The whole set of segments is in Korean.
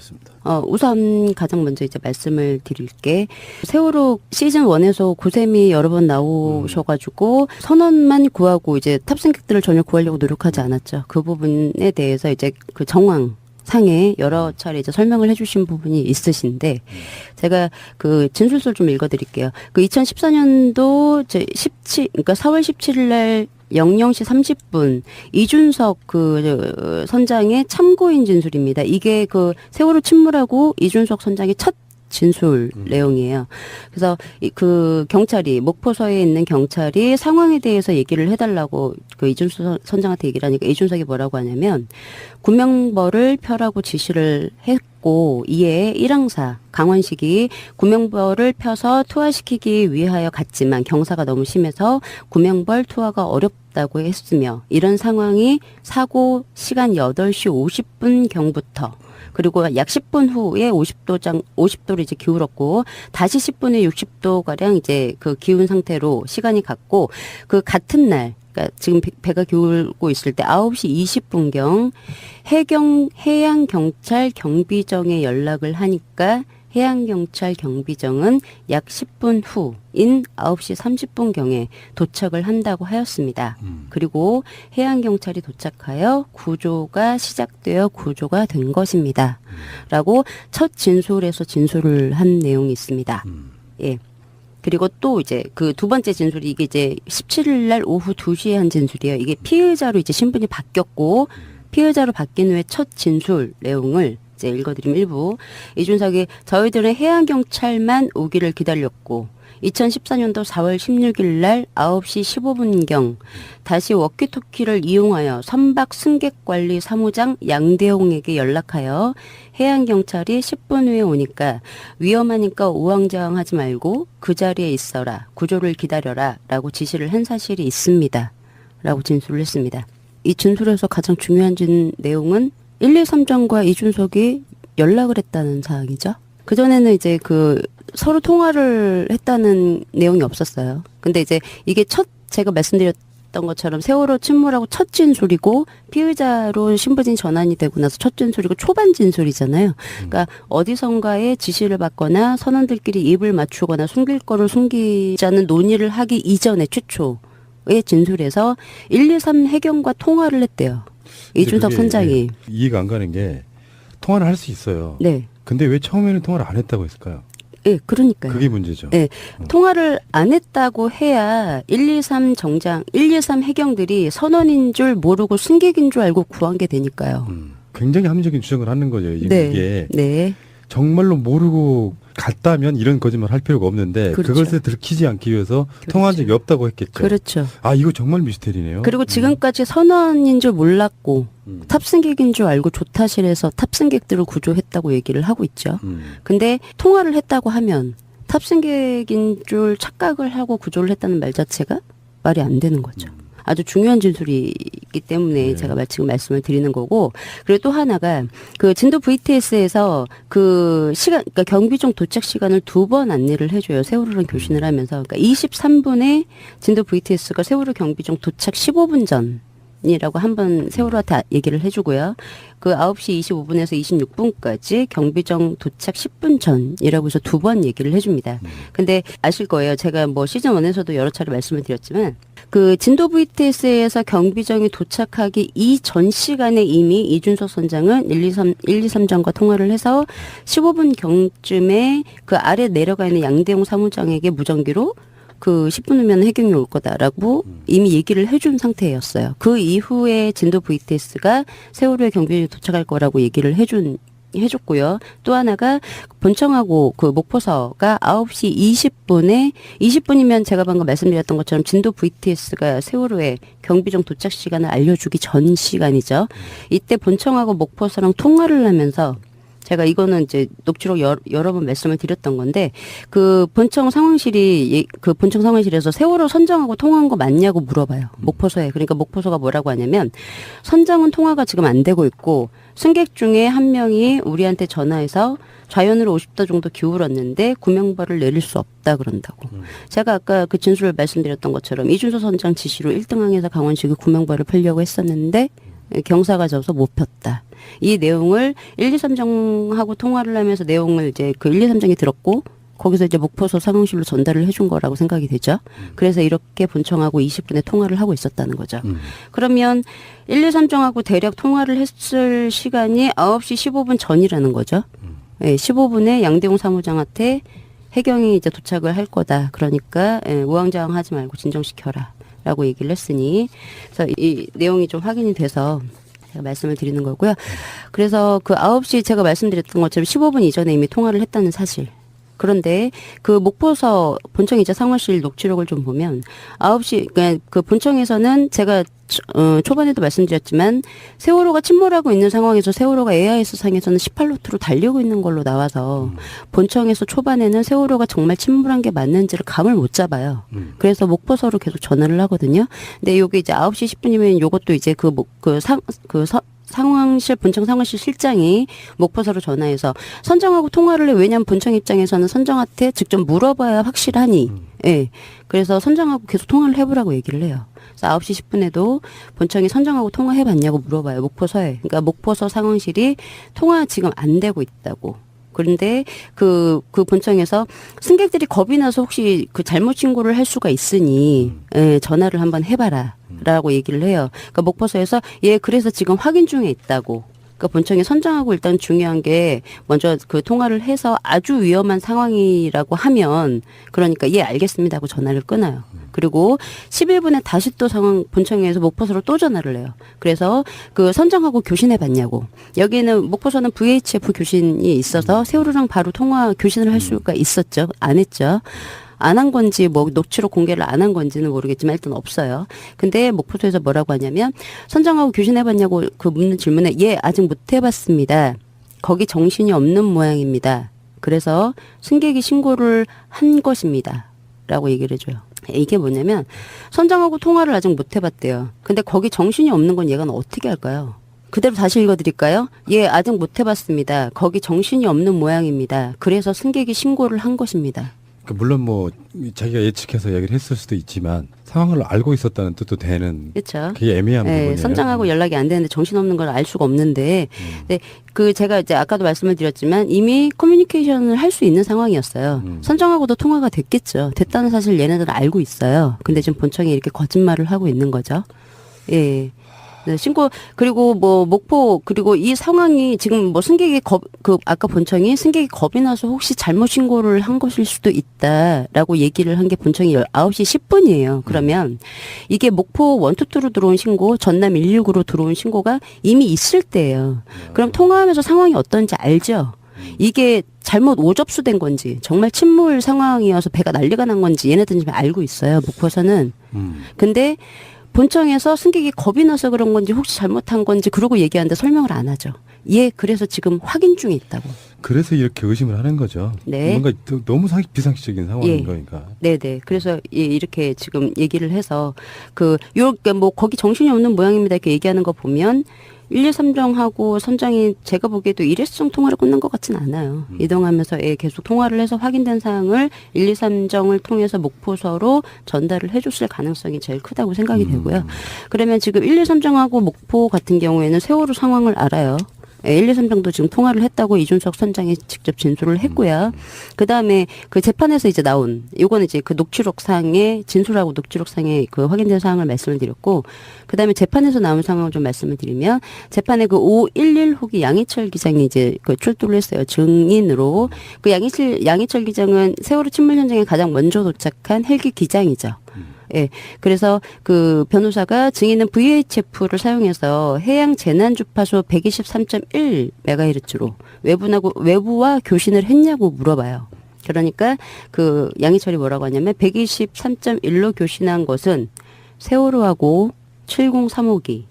좋습니다. 우선 가장 먼저 이제 말씀을 드릴게. 세월호 시즌 1에서 고샘이 여러 번 나오셔가지고 선언만 구하고 이제 탑승객들을 전혀 구하려고 노력하지 않았죠. 그 부분에 대해서 이제 그 정황 상에 여러 차례 이제 설명을 해주신 부분이 있으신데, 제가 그 진술서를 좀 읽어드릴게요. 그 2014년도 그러니까 4월 17일 날 00시 30분 이준석 그 선장의 참고인 진술입니다. 이게 그 세월호 침몰하고 이준석 선장의 첫 진술 내용이에요. 그래서 그 경찰이 목포서에 있는 경찰이 상황에 대해서 얘기를 해달라고 그 이준석 선장한테 얘기를 하니까 이준석이 뭐라고 하냐면 구명벌을 펴라고 지시를 했고, 이에 1항사 강원식이 구명벌을 펴서 투하시키기 위하여 갔지만 경사가 너무 심해서 구명벌 투하가 어렵다고 했으며, 이런 상황이 사고 시간 8시 50분 경부터 그리고 약 10분 후에 50도로 이제 기울었고, 다시 10분 후에 60도 가량 이제 그 기운 상태로 시간이 갔고, 그 같은 날, 그러니까 지금 배가 기울고 있을 때 9시 20분경 해양경찰 경비정에 연락을 하니까 해양경찰 경비정은 약 10분 후인 9시 30분경에 도착을 한다고 하였습니다. 그리고 해양경찰이 도착하여 구조가 시작되어 구조가 된 것입니다. 라고 첫 진술에서 진술을 한 내용이 있습니다. 예. 그리고 또 이제 그 두 번째 진술이 이게 이제 17일 날 오후 2시에 한 진술이에요. 이게 피의자로 이제 신분이 바뀌었고, 피의자로 바뀐 후에 첫 진술 내용을 이제 읽어드리면 일부. 이준석이 저희들은 해양경찰만 오기를 기다렸고 2014년도 4월 16일 날 9시 15분경 다시 워키토키를 이용하여 선박 승객관리 사무장 양대홍에게 연락하여 해양경찰이 10분 후에 오니까 위험하니까 우왕좌왕하지 말고 그 자리에 있어라, 구조를 기다려라 라고 지시를 한 사실이 있습니다 라고 진술을 했습니다. 이 진술에서 가장 중요한 내용은 123장과 이준석이 연락을 했다는 사항이죠. 그전에는 이제 그 서로 통화를 했다는 내용이 없었어요. 근데 이제 이게 제가 말씀드렸던 것처럼 세월호 침몰하고 첫 진술이고, 피의자로 신분이 전환이 되고 나서 첫 진술이고 초반 진술이잖아요. 그러니까 어디선가에 지시를 받거나 선원들끼리 입을 맞추거나 숨길 거를 숨기자는 논의를 하기 이전에 최초의 진술에서 123 해경과 통화를 했대요. 이준석 선장이. 이해가 안 가는 게, 통화를 할 수 있어요. 네. 근데 왜 처음에는 통화를 안 했다고 했을까요? 예, 그러니까요. 그게 문제죠. 네. 통화를 안 했다고 해야 123 해경들이 선원인 줄 모르고 승객인 줄 알고 구한 게 되니까요. 굉장히 합리적인 주장을 하는 거죠. 네. 이게 네. 정말로 모르고 갔다면 이런 거짓말 할 필요가 없는데, 그렇죠. 그것을 들키지 않기 위해서 그렇죠. 통화한 적이 없다고 했겠죠. 그렇죠. 아, 이거 정말 미스테리네요. 그리고 지금까지 선원인 줄 몰랐고 탑승객인 줄 알고 조타실에서 탑승객들을 구조했다고 얘기를 하고 있죠. 근데 통화를 했다고 하면 탑승객인 줄 착각을 하고 구조를 했다는 말 자체가 말이 안 되는 거죠. 아주 중요한 진술이기 때문에 네. 제가 지금 말씀을 드리는 거고, 그리고 또 하나가 그 진도 VTS에서 그 시간, 그러니까 경비정 도착 시간을 2번 안내를 해줘요. 세월호랑 교신을 하면서. 그러니까 23분에 진도 VTS가 세월호 경비정 도착 15분 전. 이라고 한번 세월호한테 얘기를 해주고요. 그 9시 25분에서 26분까지 경비정 도착 10분 전이라고 해서 2번 얘기를 해줍니다. 근데 아실 거예요. 제가 뭐 시즌 1에서도 여러 차례 말씀을 드렸지만, 그 진도 VTS에서 경비정이 도착하기 이전 시간에 이미 이준석 선장은 123장과 통화를 해서 15분 경쯤에 그 아래 내려가 있는 양대홍 사무장에게 무전기로 그 10분 후면 해경이 올 거다라고 이미 얘기를 해준 상태였어요. 그 이후에 진도 VTS가 세월호에 경비정이 도착할 거라고 얘기를 해줬고요. 또 하나가 본청하고 그 목포서가 9시 20분이면 제가 방금 말씀드렸던 것처럼 진도 VTS가 세월호에 경비정 도착 시간을 알려주기 전 시간이죠. 이때 본청하고 목포서랑 통화를 하면서, 제가 이거는 이제 녹취록 여러 번 말씀을 드렸던 건데, 그 본청 상황실에서 세월호 선장하고 통화한 거 맞냐고 물어봐요. 목포서에. 그러니까 목포서가 뭐라고 하냐면, 선장은 통화가 지금 안 되고 있고 승객 중에 한 명이 우리한테 전화해서 좌연으로 50도 정도 기울었는데 구명벌을 내릴 수 없다 그런다고. 제가 아까 그 진술을 말씀드렸던 것처럼 이준석 선장 지시로 1등항에서 강원식이 구명벌을 펴려고 했었는데 경사가 져서 못 폈다. 이 내용을 1, 2, 3정하고 통화를 하면서 내용을 이제 그 1, 2, 3정이 들었고 거기서 이제 목포서 상황실로 전달을 해준 거라고 생각이 되죠. 그래서 이렇게 본청하고 20분에 통화를 하고 있었다는 거죠. 그러면 1, 2, 3정하고 대략 통화를 했을 시간이 9시 15분 전이라는 거죠. 예, 15분에 양대웅 사무장한테 해경이 이제 도착을 할 거다. 그러니까 우왕좌왕하지 말고 진정시켜라. 라고 얘기를 했으니 그래서 이 내용이 좀 확인이 돼서 제가 말씀을 드리는 거고요. 그래서 그 9시 제가 말씀드렸던 것처럼 15분 이전에 이미 통화를 했다는 사실. 그런데 그 목포서 본청 이자 상황실 녹취록을 좀 보면 9시 그러니까 그 본청에서는 제가 초반에도 말씀드렸지만 세월호가 침몰하고 있는 상황에서 세월호가 AIS 상에서는 18노트로 달리고 있는 걸로 나와서 본청에서 초반에는 세월호가 정말 침몰한 게 맞는지를 감을 못 잡아요. 그래서 목포서로 계속 전화를 하거든요. 근데 요게 이제 9시 10분이면 요것도 이제 상황실 본청 상황실 실장이 목포서로 전화해서 선정하고 통화를 해. 왜냐하면 본청 입장에서는 선정한테 직접 물어봐야 확실하니. 예. 그래서 선정하고 계속 통화를 해보라고 얘기를 해요. 그래서 9시 10분에도 본청이 선정하고 통화해봤냐고 물어봐요. 목포서에. 그러니까 목포서 상황실이 통화 지금 안 되고 있다고. 그런데 그 본청에서 승객들이 겁이 나서 혹시 그 잘못 신고를 할 수가 있으니 전화를 한번 해봐라. 라고 얘기를 해요. 그러니까 목포서에서 그래서 지금 확인 중에 있다고. 그러니까 본청이 선정하고 일단 중요한 게 먼저 그 통화를 해서 아주 위험한 상황이라고 하면 그러니까 알겠습니다 하고 전화를 끊어요. 그리고 11분에 다시 또 본청에서 목포서로 또 전화를 해요. 그래서 그 선정하고 교신해 봤냐고. 여기는 목포서는 VHF 교신이 있어서 세월호랑 바로 통화 교신을 할 수가 있었죠. 안 했죠. 안 한 건지 뭐 녹취록 공개를 안 한 건지는 모르겠지만 일단 없어요. 근데 목포소에서 뭐라고 하냐면 선정하고 교신해봤냐고 그 묻는 질문에 아직 못 해봤습니다. 거기 정신이 없는 모양입니다. 그래서 승객이 신고를 한 것입니다. 라고 얘기를 해줘요. 이게 뭐냐면 선정하고 통화를 아직 못 해봤대요. 근데 거기 정신이 없는 건 얘가 어떻게 할까요? 그대로 다시 읽어드릴까요? 아직 못 해봤습니다. 거기 정신이 없는 모양입니다. 그래서 승객이 신고를 한 것입니다. 물론 뭐 자기가 예측해서 얘기를 했을 수도 있지만 상황을 알고 있었다는 뜻도 되는. 그렇죠. 그게 애매한 부분이에요. 선장하고 연락이 안 되는데 정신없는 걸 알 수가 없는데, 근데 그 제가 이제 아까도 말씀을 드렸지만 이미 커뮤니케이션을 할 수 있는 상황이었어요. 선정하고도 통화가 됐겠죠. 됐다는 사실 얘네들은 알고 있어요. 근데 지금 본청이 이렇게 거짓말을 하고 있는 거죠. 예. 신고 그리고 뭐 목포 그리고 이 상황이 지금 뭐 승객이 아까 본청이 승객이 겁이 나서 혹시 잘못 신고를 한 것일 수도 있다라고 얘기를 한 게 본청이 9시 10분이에요. 그러면 이게 목포 122로 들어온 신고, 전남 119로 들어온 신고가 이미 있을 때예요. 그럼 통화하면서 상황이 어떤지 알죠. 이게 잘못 오접수된 건지 정말 침몰 상황이어서 배가 난리가 난 건지 얘네들은 지금 알고 있어요. 목포에서는. 근데 본청에서 승객이 겁이 나서 그런 건지 혹시 잘못한 건지 그러고 얘기하는데 설명을 안 하죠. 그래서 지금 확인 중에 있다고. 그래서 이렇게 의심을 하는 거죠. 네. 뭔가 너무 비상식적인 상황인 거니까. 네네. 그래서 이렇게 지금 얘기를 해서 뭐 거기 정신이 없는 모양입니다. 이렇게 얘기하는 거 보면 1, 2, 3정하고 선정이 제가 보기에도 일회성 통화를 끝난 것 같진 않아요. 이동하면서 계속 통화를 해서 확인된 사항을 1, 2, 3정을 통해서 목포서로 전달을 해줬을 가능성이 제일 크다고 생각이 되고요. 그러면 지금 1, 2, 3정하고 목포 같은 경우에는 세월호 상황을 알아요. 1, 2, 3정도 지금 통화를 했다고 이준석 선장이 직접 진술을 했고요. 그 다음에 그 재판에서 이제 나온, 요거는 이제 그 녹취록상의 진술하고 녹취록상의 그 확인된 사항을 말씀을 드렸고, 그 다음에 재판에서 나온 상황을 좀 말씀을 드리면, 재판에 그 511 호기 양희철 기장이 이제 그 출두를 했어요. 증인으로. 그 양희철 기장은 세월호 침몰 현장에 가장 먼저 도착한 헬기 기장이죠. 그래서 그 변호사가 증인은 VHF를 사용해서 해양 재난 주파수 123.1MHz로 외부와 교신을 했냐고 물어봐요. 그러니까 그 양희철이 뭐라고 하냐면 123.1로 교신한 것은 세월호하고 703호기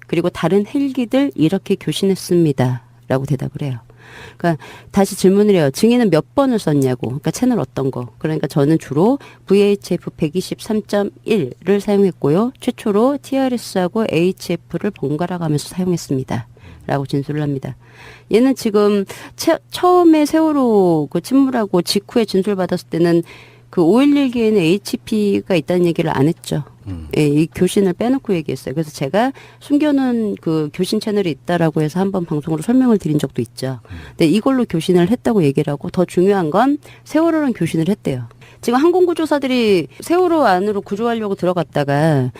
그리고 다른 헬기들 이렇게 교신했습니다. 라고 대답을 해요. 그러니까 다시 질문을 해요. 증인은 몇 번을 썼냐고. 그러니까 채널 어떤 거. 그러니까 저는 주로 VHF 123.1를 사용했고요. 최초로 TRS하고 HF를 번갈아 가면서 사용했습니다. 라고 진술을 합니다. 얘는 지금 처음에 세월호 그 침몰하고 직후에 진술 받았을 때는 그 5.11기에는 HP가 있다는 얘기를 안 했죠. 예, 이 교신을 빼놓고 얘기했어요. 그래서 제가 숨겨놓은 그 교신 채널이 있다라고 해서 한번 방송으로 설명을 드린 적도 있죠. 근데 이걸로 교신을 했다고 얘기를 하고 더 중요한 건 세월호랑 교신을 했대요. 지금 항공구조사들이 세월호 안으로 구조하려고 들어갔다가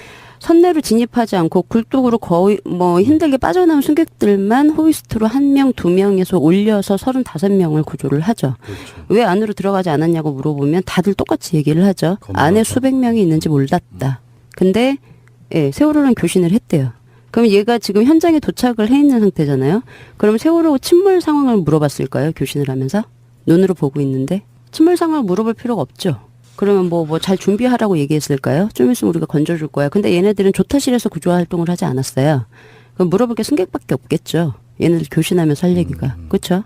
선내로 진입하지 않고 굴뚝으로 거의 뭐 힘들게 빠져나온 승객들만 호이스트로 1명, 2명에서 올려서 35명을 구조를 하죠. 그렇죠. 왜 안으로 들어가지 않았냐고 물어보면 다들 똑같이 얘기를 하죠. 겁나다. 안에 수백 명이 있는지 몰랐다. 근데 예, 세월호랑 교신을 했대요. 그럼 얘가 지금 현장에 도착을 해 있는 상태잖아요. 그럼 세월호 침몰 상황을 물어봤을까요? 교신을 하면서? 눈으로 보고 있는데 침몰 상황을 물어볼 필요가 없죠. 그러면 뭐 잘 준비하라고 얘기했을까요? 좀 있으면 우리가 건져줄 거야. 근데 얘네들은 조타실에서 구조 활동을 하지 않았어요. 그럼 물어볼 게 승객밖에 없겠죠. 얘네들 교신하면서 할 얘기가. 그렇죠?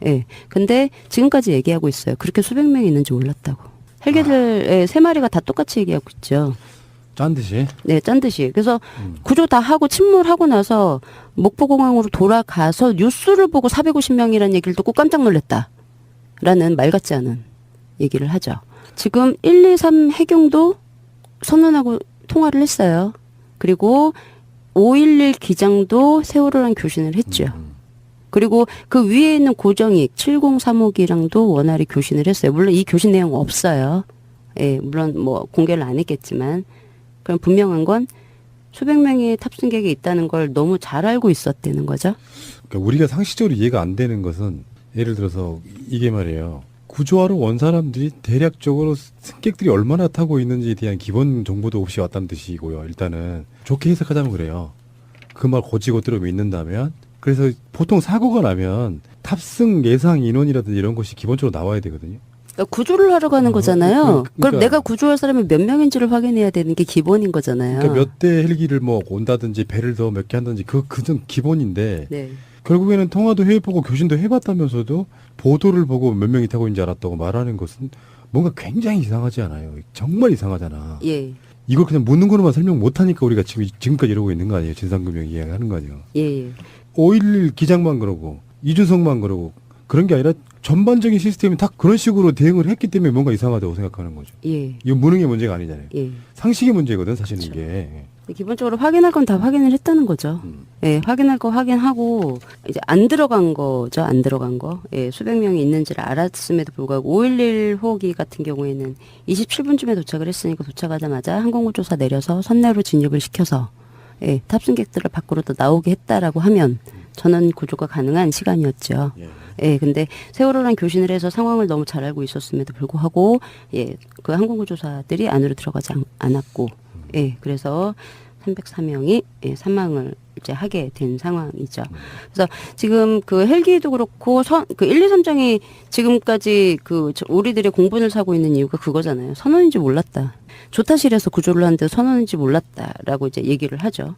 예. 근데 지금까지 얘기하고 있어요. 그렇게 수백 명이 있는지 몰랐다고. 헬기들 세 마리가 다 똑같이 얘기하고 있죠. 짠 듯이. 네, 짠 듯이. 그래서 구조 다 하고 침몰하고 나서 목포공항으로 돌아가서 뉴스를 보고 450명이라는 얘기를 듣고 깜짝 놀랐다. 라는 말 같지 않은 얘기를 하죠. 지금 123 해경도 선언하고 통화를 했어요. 그리고 511 기장도 세월호랑 교신을 했죠. 그리고 그 위에 있는 고정익 7035기랑도 원활히 교신을 했어요. 물론 이 교신 내용 없어요. 예, 물론 뭐 공개를 안 했겠지만 그럼 분명한 건 수백 명의 탑승객이 있다는 걸 너무 잘 알고 있었다는 거죠. 그러니까 우리가 상식적으로 이해가 안 되는 것은 예를 들어서 이게 말이에요. 구조하러 온 사람들이 대략적으로 승객들이 얼마나 타고 있는지에 대한 기본 정보도 없이 왔다는 뜻이고요. 일단은 좋게 해석하자면 그래요. 그 말 고지고대로 믿는다면 그래서 보통 사고가 나면 탑승 예상 인원이라든지 이런 것이 기본적으로 나와야 되거든요. 그러니까 구조를 하러 가는 거잖아요. 그러니까 그럼 내가 구조할 사람이 몇 명인지를 확인해야 되는 게 기본인 거잖아요. 그러니까 몇 대 헬기를 뭐 온다든지 배를 더 몇 개 한다든지 그전 기본인데 네. 결국에는 통화도 해보고 교신도 해봤다면서도 보도를 보고 몇 명이 타고 있는지 알았다고 말하는 것은 뭔가 굉장히 이상하지 않아요. 정말 이상하잖아. 예. 이걸 그냥 묻는 거로만 설명 못하니까 우리가 지금까지 이러고 있는 거 아니에요. 진상규명 이야기하는 거 아니에요. 예. 511 기장만 그러고 이준석만 그러고 그런 게 아니라 전반적인 시스템이 다 그런 식으로 대응을 했기 때문에 뭔가 이상하다고 생각하는 거죠. 예. 이건 무능의 문제가 아니잖아요. 예. 상식의 문제거든 사실은 그렇죠. 이게. 기본적으로 확인할 건 다 확인을 했다는 거죠. 예, 확인할 거 확인하고 이제 안 들어간 거죠. 안 들어간 거. 예, 수백 명이 있는지를 알았음에도 불구하고 511 호기 같은 경우에는 27분쯤에 도착을 했으니까 도착하자마자 항공구조사 내려서 선내로 진입을 시켜서 예, 탑승객들을 밖으로 또 나오게 했다라고 하면 전원 구조가 가능한 시간이었죠. 예, 근데 세월호랑 교신을 해서 상황을 너무 잘 알고 있었음에도 불구하고 예, 그 항공구조사들이 안으로 들어가지 않았고 예, 그래서 304명이 예, 사망을 이제 하게 된 상황이죠. 그래서 지금 그 헬기도 그렇고 그 1, 2, 3장이 지금까지 그 우리들의 공분을 사고 있는 이유가 그거잖아요. 선원인지 몰랐다. 조타실에서 구조를 하는데 선원인지 몰랐다라고 이제 얘기를 하죠.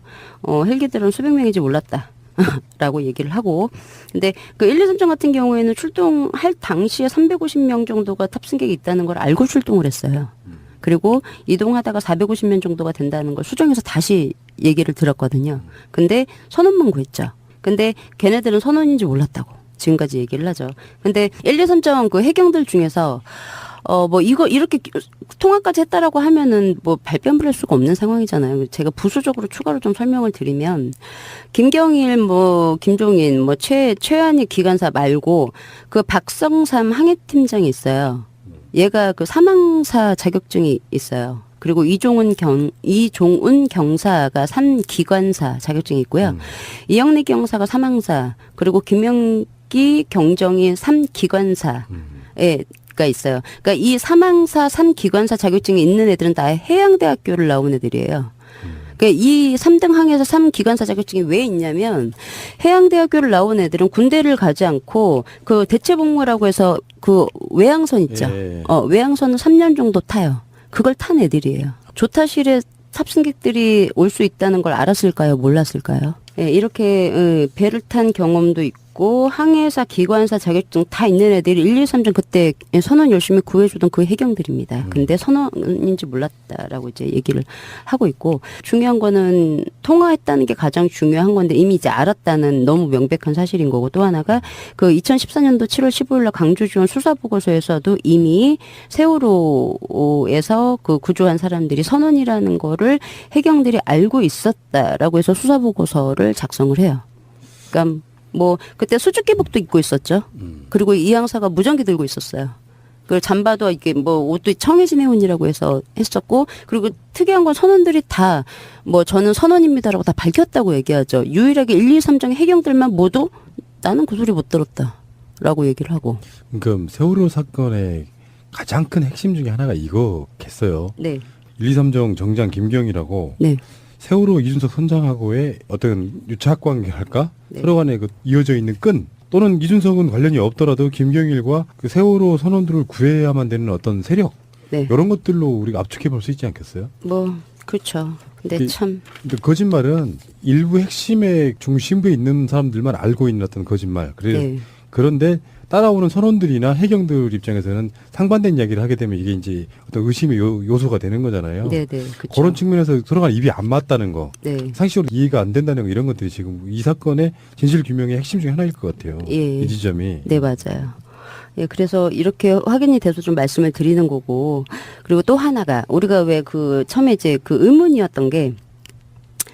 헬기들은 수백 명인지 몰랐다. 라고 얘기를 하고 근데 그 1, 2, 3장 같은 경우에는 출동할 당시에 350명 정도가 탑승객이 있다는 걸 알고 출동을 했어요. 그리고 이동하다가 450명 정도가 된다는 걸 수정해서 다시 얘기를 들었거든요. 근데 선원만 구했죠. 근데 걔네들은 선원인지 몰랐다고 지금까지 얘기를 하죠. 근데 1, 2, 3장 그 해경들 중에서 뭐 이거 이렇게 통화까지 했다라고 하면은 뭐 발뺌을 할 수가 없는 상황이잖아요. 제가 부수적으로 추가로 좀 설명을 드리면 김경일 뭐 김종인 뭐 최한희 기관사 말고 그 박성삼 항해팀장이 있어요. 얘가 그 사망사 자격증이 있어요. 그리고 이종훈 경사가 3기관사 자격증이 있고요. 이영래 경사가 사망사, 그리고 김영기 경정이 3기관사. 가 있어요. 그러니까 이 사망사 3기관사 자격증이 있는 애들은 다 해양대학교를 나온 애들이에요. 그러니까 이 3등 항에서 3기관사 자격증이 왜 있냐면 해양대학교를 나온 애들은 군대를 가지 않고 그 대체복무라고 해서 그 외항선 있죠. 예. 외항선을 3년 정도 타요. 그걸 탄 애들이에요. 조타실에 탑승객들이 올 수 있다는 걸 알았을까요? 몰랐을까요? 예, 이렇게 배를 탄 경험도 있고 있고 항해사, 기관사 자격증 다 있는 애들이 1, 2, 3점 그때 선원 열심히 구해주던 그 해경들입니다. 근데 선원인지 몰랐다라고 이제 얘기를 하고 있고 중요한 거는 통화했다는 게 가장 중요한 건데 이미 이제 알았다는 너무 명백한 사실인 거고 또 하나가 그 2014년도 7월 15일 날 광주 지원 수사 보고서에서도 이미 세월호에서 그 구조한 사람들이 선원이라는 거를 해경들이 알고 있었다라고 해서 수사 보고서를 작성을 해요. 그러니까 뭐 그때 수주기복도 입고 있었죠. 그리고 이 양사가 무전기 들고 있었어요. 그 잠바도 이게 뭐 옷도 청해진 해운이라고 해서 했었고 그리고 특이한 건 선원들이 다 뭐 저는 선원입니다라고 다 밝혔다고 얘기하죠. 유일하게 1, 2, 3정 해경들만 모두 나는 그 소리 못 들었다라고 얘기를 하고. 그럼 세월호 사건의 가장 큰 핵심 중에 하나가 이거겠어요. 네. 1, 2, 3정 정장 김경이라고 네. 세월호 이준석 선장하고의 어떤 유착 관계랄까? 네. 서로 간에 그 이어져 있는 끈 또는 이준석은 관련이 없더라도 김경일과 그 세월호 선원들을 구해야만 되는 어떤 세력 네. 이런 것들로 우리가 압축해 볼 수 있지 않겠어요? 뭐 그렇죠. 근데 참 근데 거짓말은 일부 핵심의 중심부에 있는 사람들만 알고 있는 어떤 거짓말. 네. 그런데 따라오는 선원들이나 해경들 입장에서는 상반된 이야기를 하게 되면 이게 이제 어떤 의심의 요소가 되는 거잖아요. 네네 그렇죠. 그런 측면에서 서로 간 입이 안 맞다는 거, 네. 상식적으로 이해가 안 된다는 거 이런 것들이 지금 이 사건의 진실 규명의 핵심 중에 하나일 것 같아요. 예. 이 지점이. 네 맞아요. 예, 그래서 이렇게 확인이 돼서 좀 말씀을 드리는 거고 그리고 또 하나가 우리가 왜 그 처음에 이제 그 의문이었던 게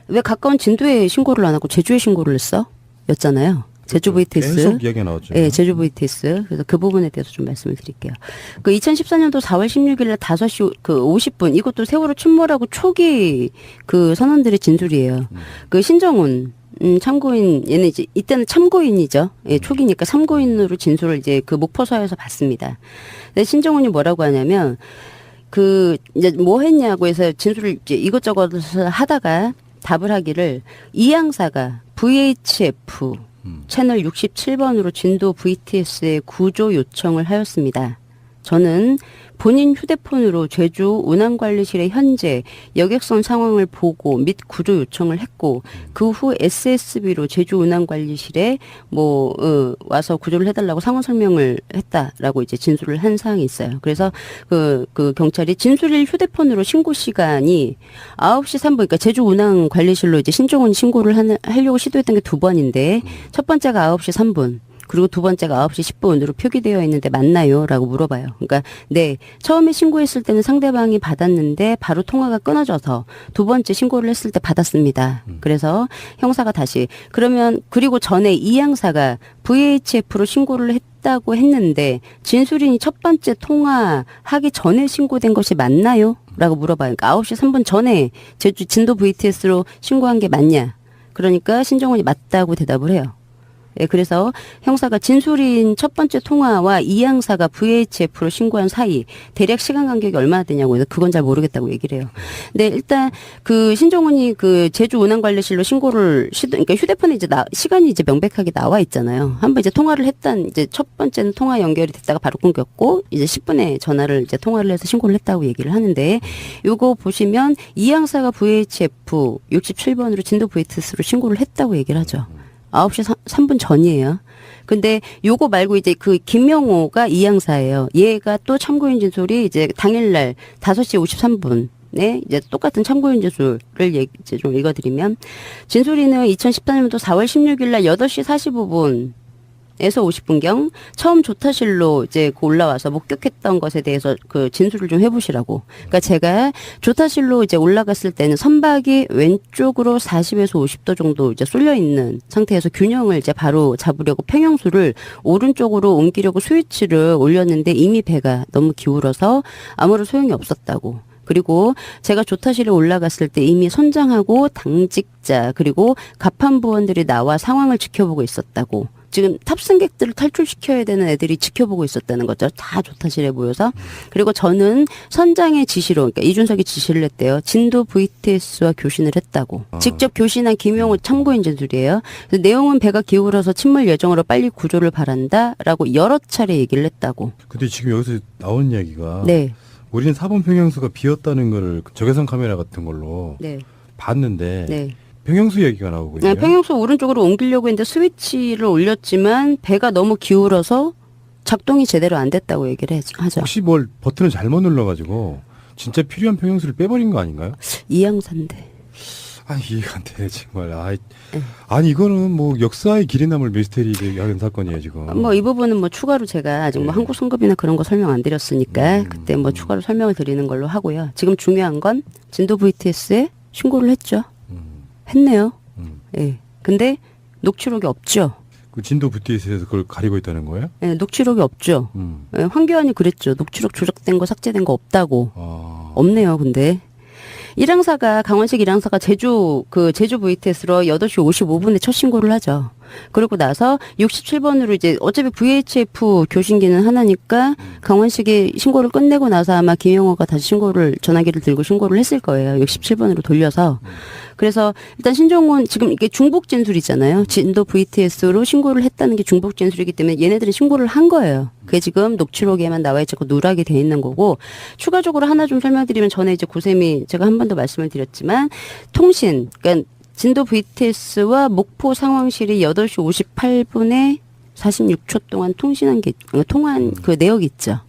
왜 가까운 진도에 신고를 안 하고 제주에 신고를 했어? 였잖아요. 제주 VTS. 계속 이야기가 나왔죠. 네, 제주 VTS. 그래서 그 부분에 대해서 좀 말씀을 드릴게요. 그 2014년도 4월 16일 날 5시 그 50분 이것도 세월호 침몰하고 초기 그 선원들의 진술이에요. 그 신정훈 참고인 얘는 이제 이때는 참고인이죠. 예, 초기니까 참고인으로 진술을 이제 그 목포서에서 받습니다. 근데 신정훈이 뭐라고 하냐면 그 이제 뭐 했냐고 해서 진술을 이제 이것저것 하다가 답을 하기를 이 양사가 VHF 채널 67번으로 진도 VTS에 구조 요청을 하였습니다. 저는 본인 휴대폰으로 제주 운항관리실의 현재 여객선 상황을 보고 및 구조 요청을 했고 그 후 SSB로 제주 운항관리실에 와서 구조를 해달라고 상황 설명을 했다라고 이제 진술을 한 사항이 있어요. 그래서 그 경찰이 진술일 휴대폰으로 신고 시간이 9시 3분 그러니까 제주 운항관리실로 이제 신종훈 신고를 하려고 시도했던 게 2번인데 첫 번째가 9시 3분. 그리고 두 번째가 9시 10분으로 표기되어 있는데 맞나요? 라고 물어봐요. 그러니까 네. 처음에 신고했을 때는 상대방이 받았는데 바로 통화가 끊어져서 두 번째 신고를 했을 때 받았습니다. 그래서 형사가 다시 그러면 그리고 전에 이 양사가 VHF로 신고를 했다고 했는데 진술인이 첫 번째 통화하기 전에 신고된 것이 맞나요? 라고 물어봐요. 그러니까 9시 3분 전에 제주 진도 VTS로 신고한 게 맞냐? 그러니까 신정훈이 맞다고 대답을 해요. 예, 그래서 형사가 진술인 첫 번째 통화와 이 양사가 VHF로 신고한 사이 대략 시간 간격이 얼마나 되냐고 해서 그건 잘 모르겠다고 얘기를 해요. 근데 일단 그 신정훈이 그 제주 운항관리실로 신고를 그러니까 휴대폰에 이제 시간이 이제 명백하게 나와 있잖아요. 한번 이제 통화를 했던 이제 첫 번째는 통화 연결이 됐다가 바로 끊겼고 이제 10분에 전화를 이제 통화를 해서 신고를 했다고 얘기를 하는데 요거 보시면 이 양사가 VHF 67번으로 진도 VTS로 신고를 했다고 얘기를 하죠. 9시 3분 전이에요. 근데 요거 말고 이제 그 김명호가 이 양사예요. 얘가 또 참고인 진술이 이제 당일날 5시 53분. 네, 이제 똑같은 참고인 진술을 이제 좀 읽어드리면 진술인은 2014년도 4월 16일 날 8시 45분 에서 50분경 처음 조타실로 이제 올라와서 목격했던 것에 대해서 그 진술을 좀 해보시라고. 그러니까 제가 조타실로 이제 올라갔을 때는 선박이 왼쪽으로 40에서 50도 정도 이제 쏠려 있는 상태에서 균형을 이제 바로 잡으려고 평형수를 오른쪽으로 옮기려고 스위치를 올렸는데 이미 배가 너무 기울어서 아무런 소용이 없었다고. 그리고 제가 조타실에 올라갔을 때 이미 선장하고 당직자 그리고 갑판부원들이 나와 상황을 지켜보고 있었다고. 지금 탑승객들을 탈출시켜야 되는 애들이 지켜보고 있었다는 거죠. 다 조타실에 모여서. 그리고 저는 선장의 지시로, 그러니까 이준석이 지시를 했대요. 진도 VTS와 교신을 했다고. 직접 교신한 김용호 참고인 진술이에요. 내용은 배가 기울어서 침몰 예정으로 빨리 구조를 바란다라고 여러 차례 얘기를 했다고. 근데 지금 여기서 나온 이야기가 네. 우리는 사본 평형수가 비었다는 거를 적외선 카메라 같은 걸로 네. 봤는데 네. 평형수 얘기가 나오고 있네요. 평형수 오른쪽으로 옮기려고 했는데 스위치를 올렸지만 배가 너무 기울어서 작동이 제대로 안 됐다고 얘기를 하죠. 혹시 뭘 버튼을 잘못 눌러가지고 진짜 필요한 평형수를 빼버린 거 아닌가요? 이양사인데. 이해가 안 되네 정말. 아니 이거는 뭐 역사의 길이 남을 미스테리 하는 사건이에요 지금. 뭐 이 부분은 뭐 추가로 제가 아직 뭐 한국 성급이나 그런 거 설명 안 드렸으니까 그때 뭐 추가로 설명을 드리는 걸로 하고요. 지금 중요한 건 진도 VTS에 신고를 했죠. 했네요. 예. 근데 녹취록이 없죠. 그 진도 VTS에서 그걸 가리고 있다는 거예요? 예, 녹취록이 없죠. 예, 황교안이 그랬죠. 녹취록 조작된 거 삭제된 거 없다고. 없네요. 근데 일항사가 강원식 일항사가 제주 VTS로 8시 55분에 첫 신고를 하죠. 그러고 나서 67번으로 이제 어차피 VHF 교신기는 하나니까 강원식이 신고를 끝내고 나서 아마 김영호가 다시 전화기를 들고 신고를 했을 거예요. 67번으로 돌려서. 그래서 일단 신종훈 지금 이게 중복 진술이잖아요. 진도 VTS로 신고를 했다는 게 중복 진술이기 때문에 얘네들이 신고를 한 거예요. 그게 지금 녹취록에만 나와 있고 누락이 돼 있는 거고 추가적으로 하나 좀 설명드리면 전에 이제 고쌤이 제가 한 번 더 말씀을 드렸지만 그러니까 진도 VTS와 목포 상황실이 8시 58분에 46초 동안 통화한 그 내역이 있죠.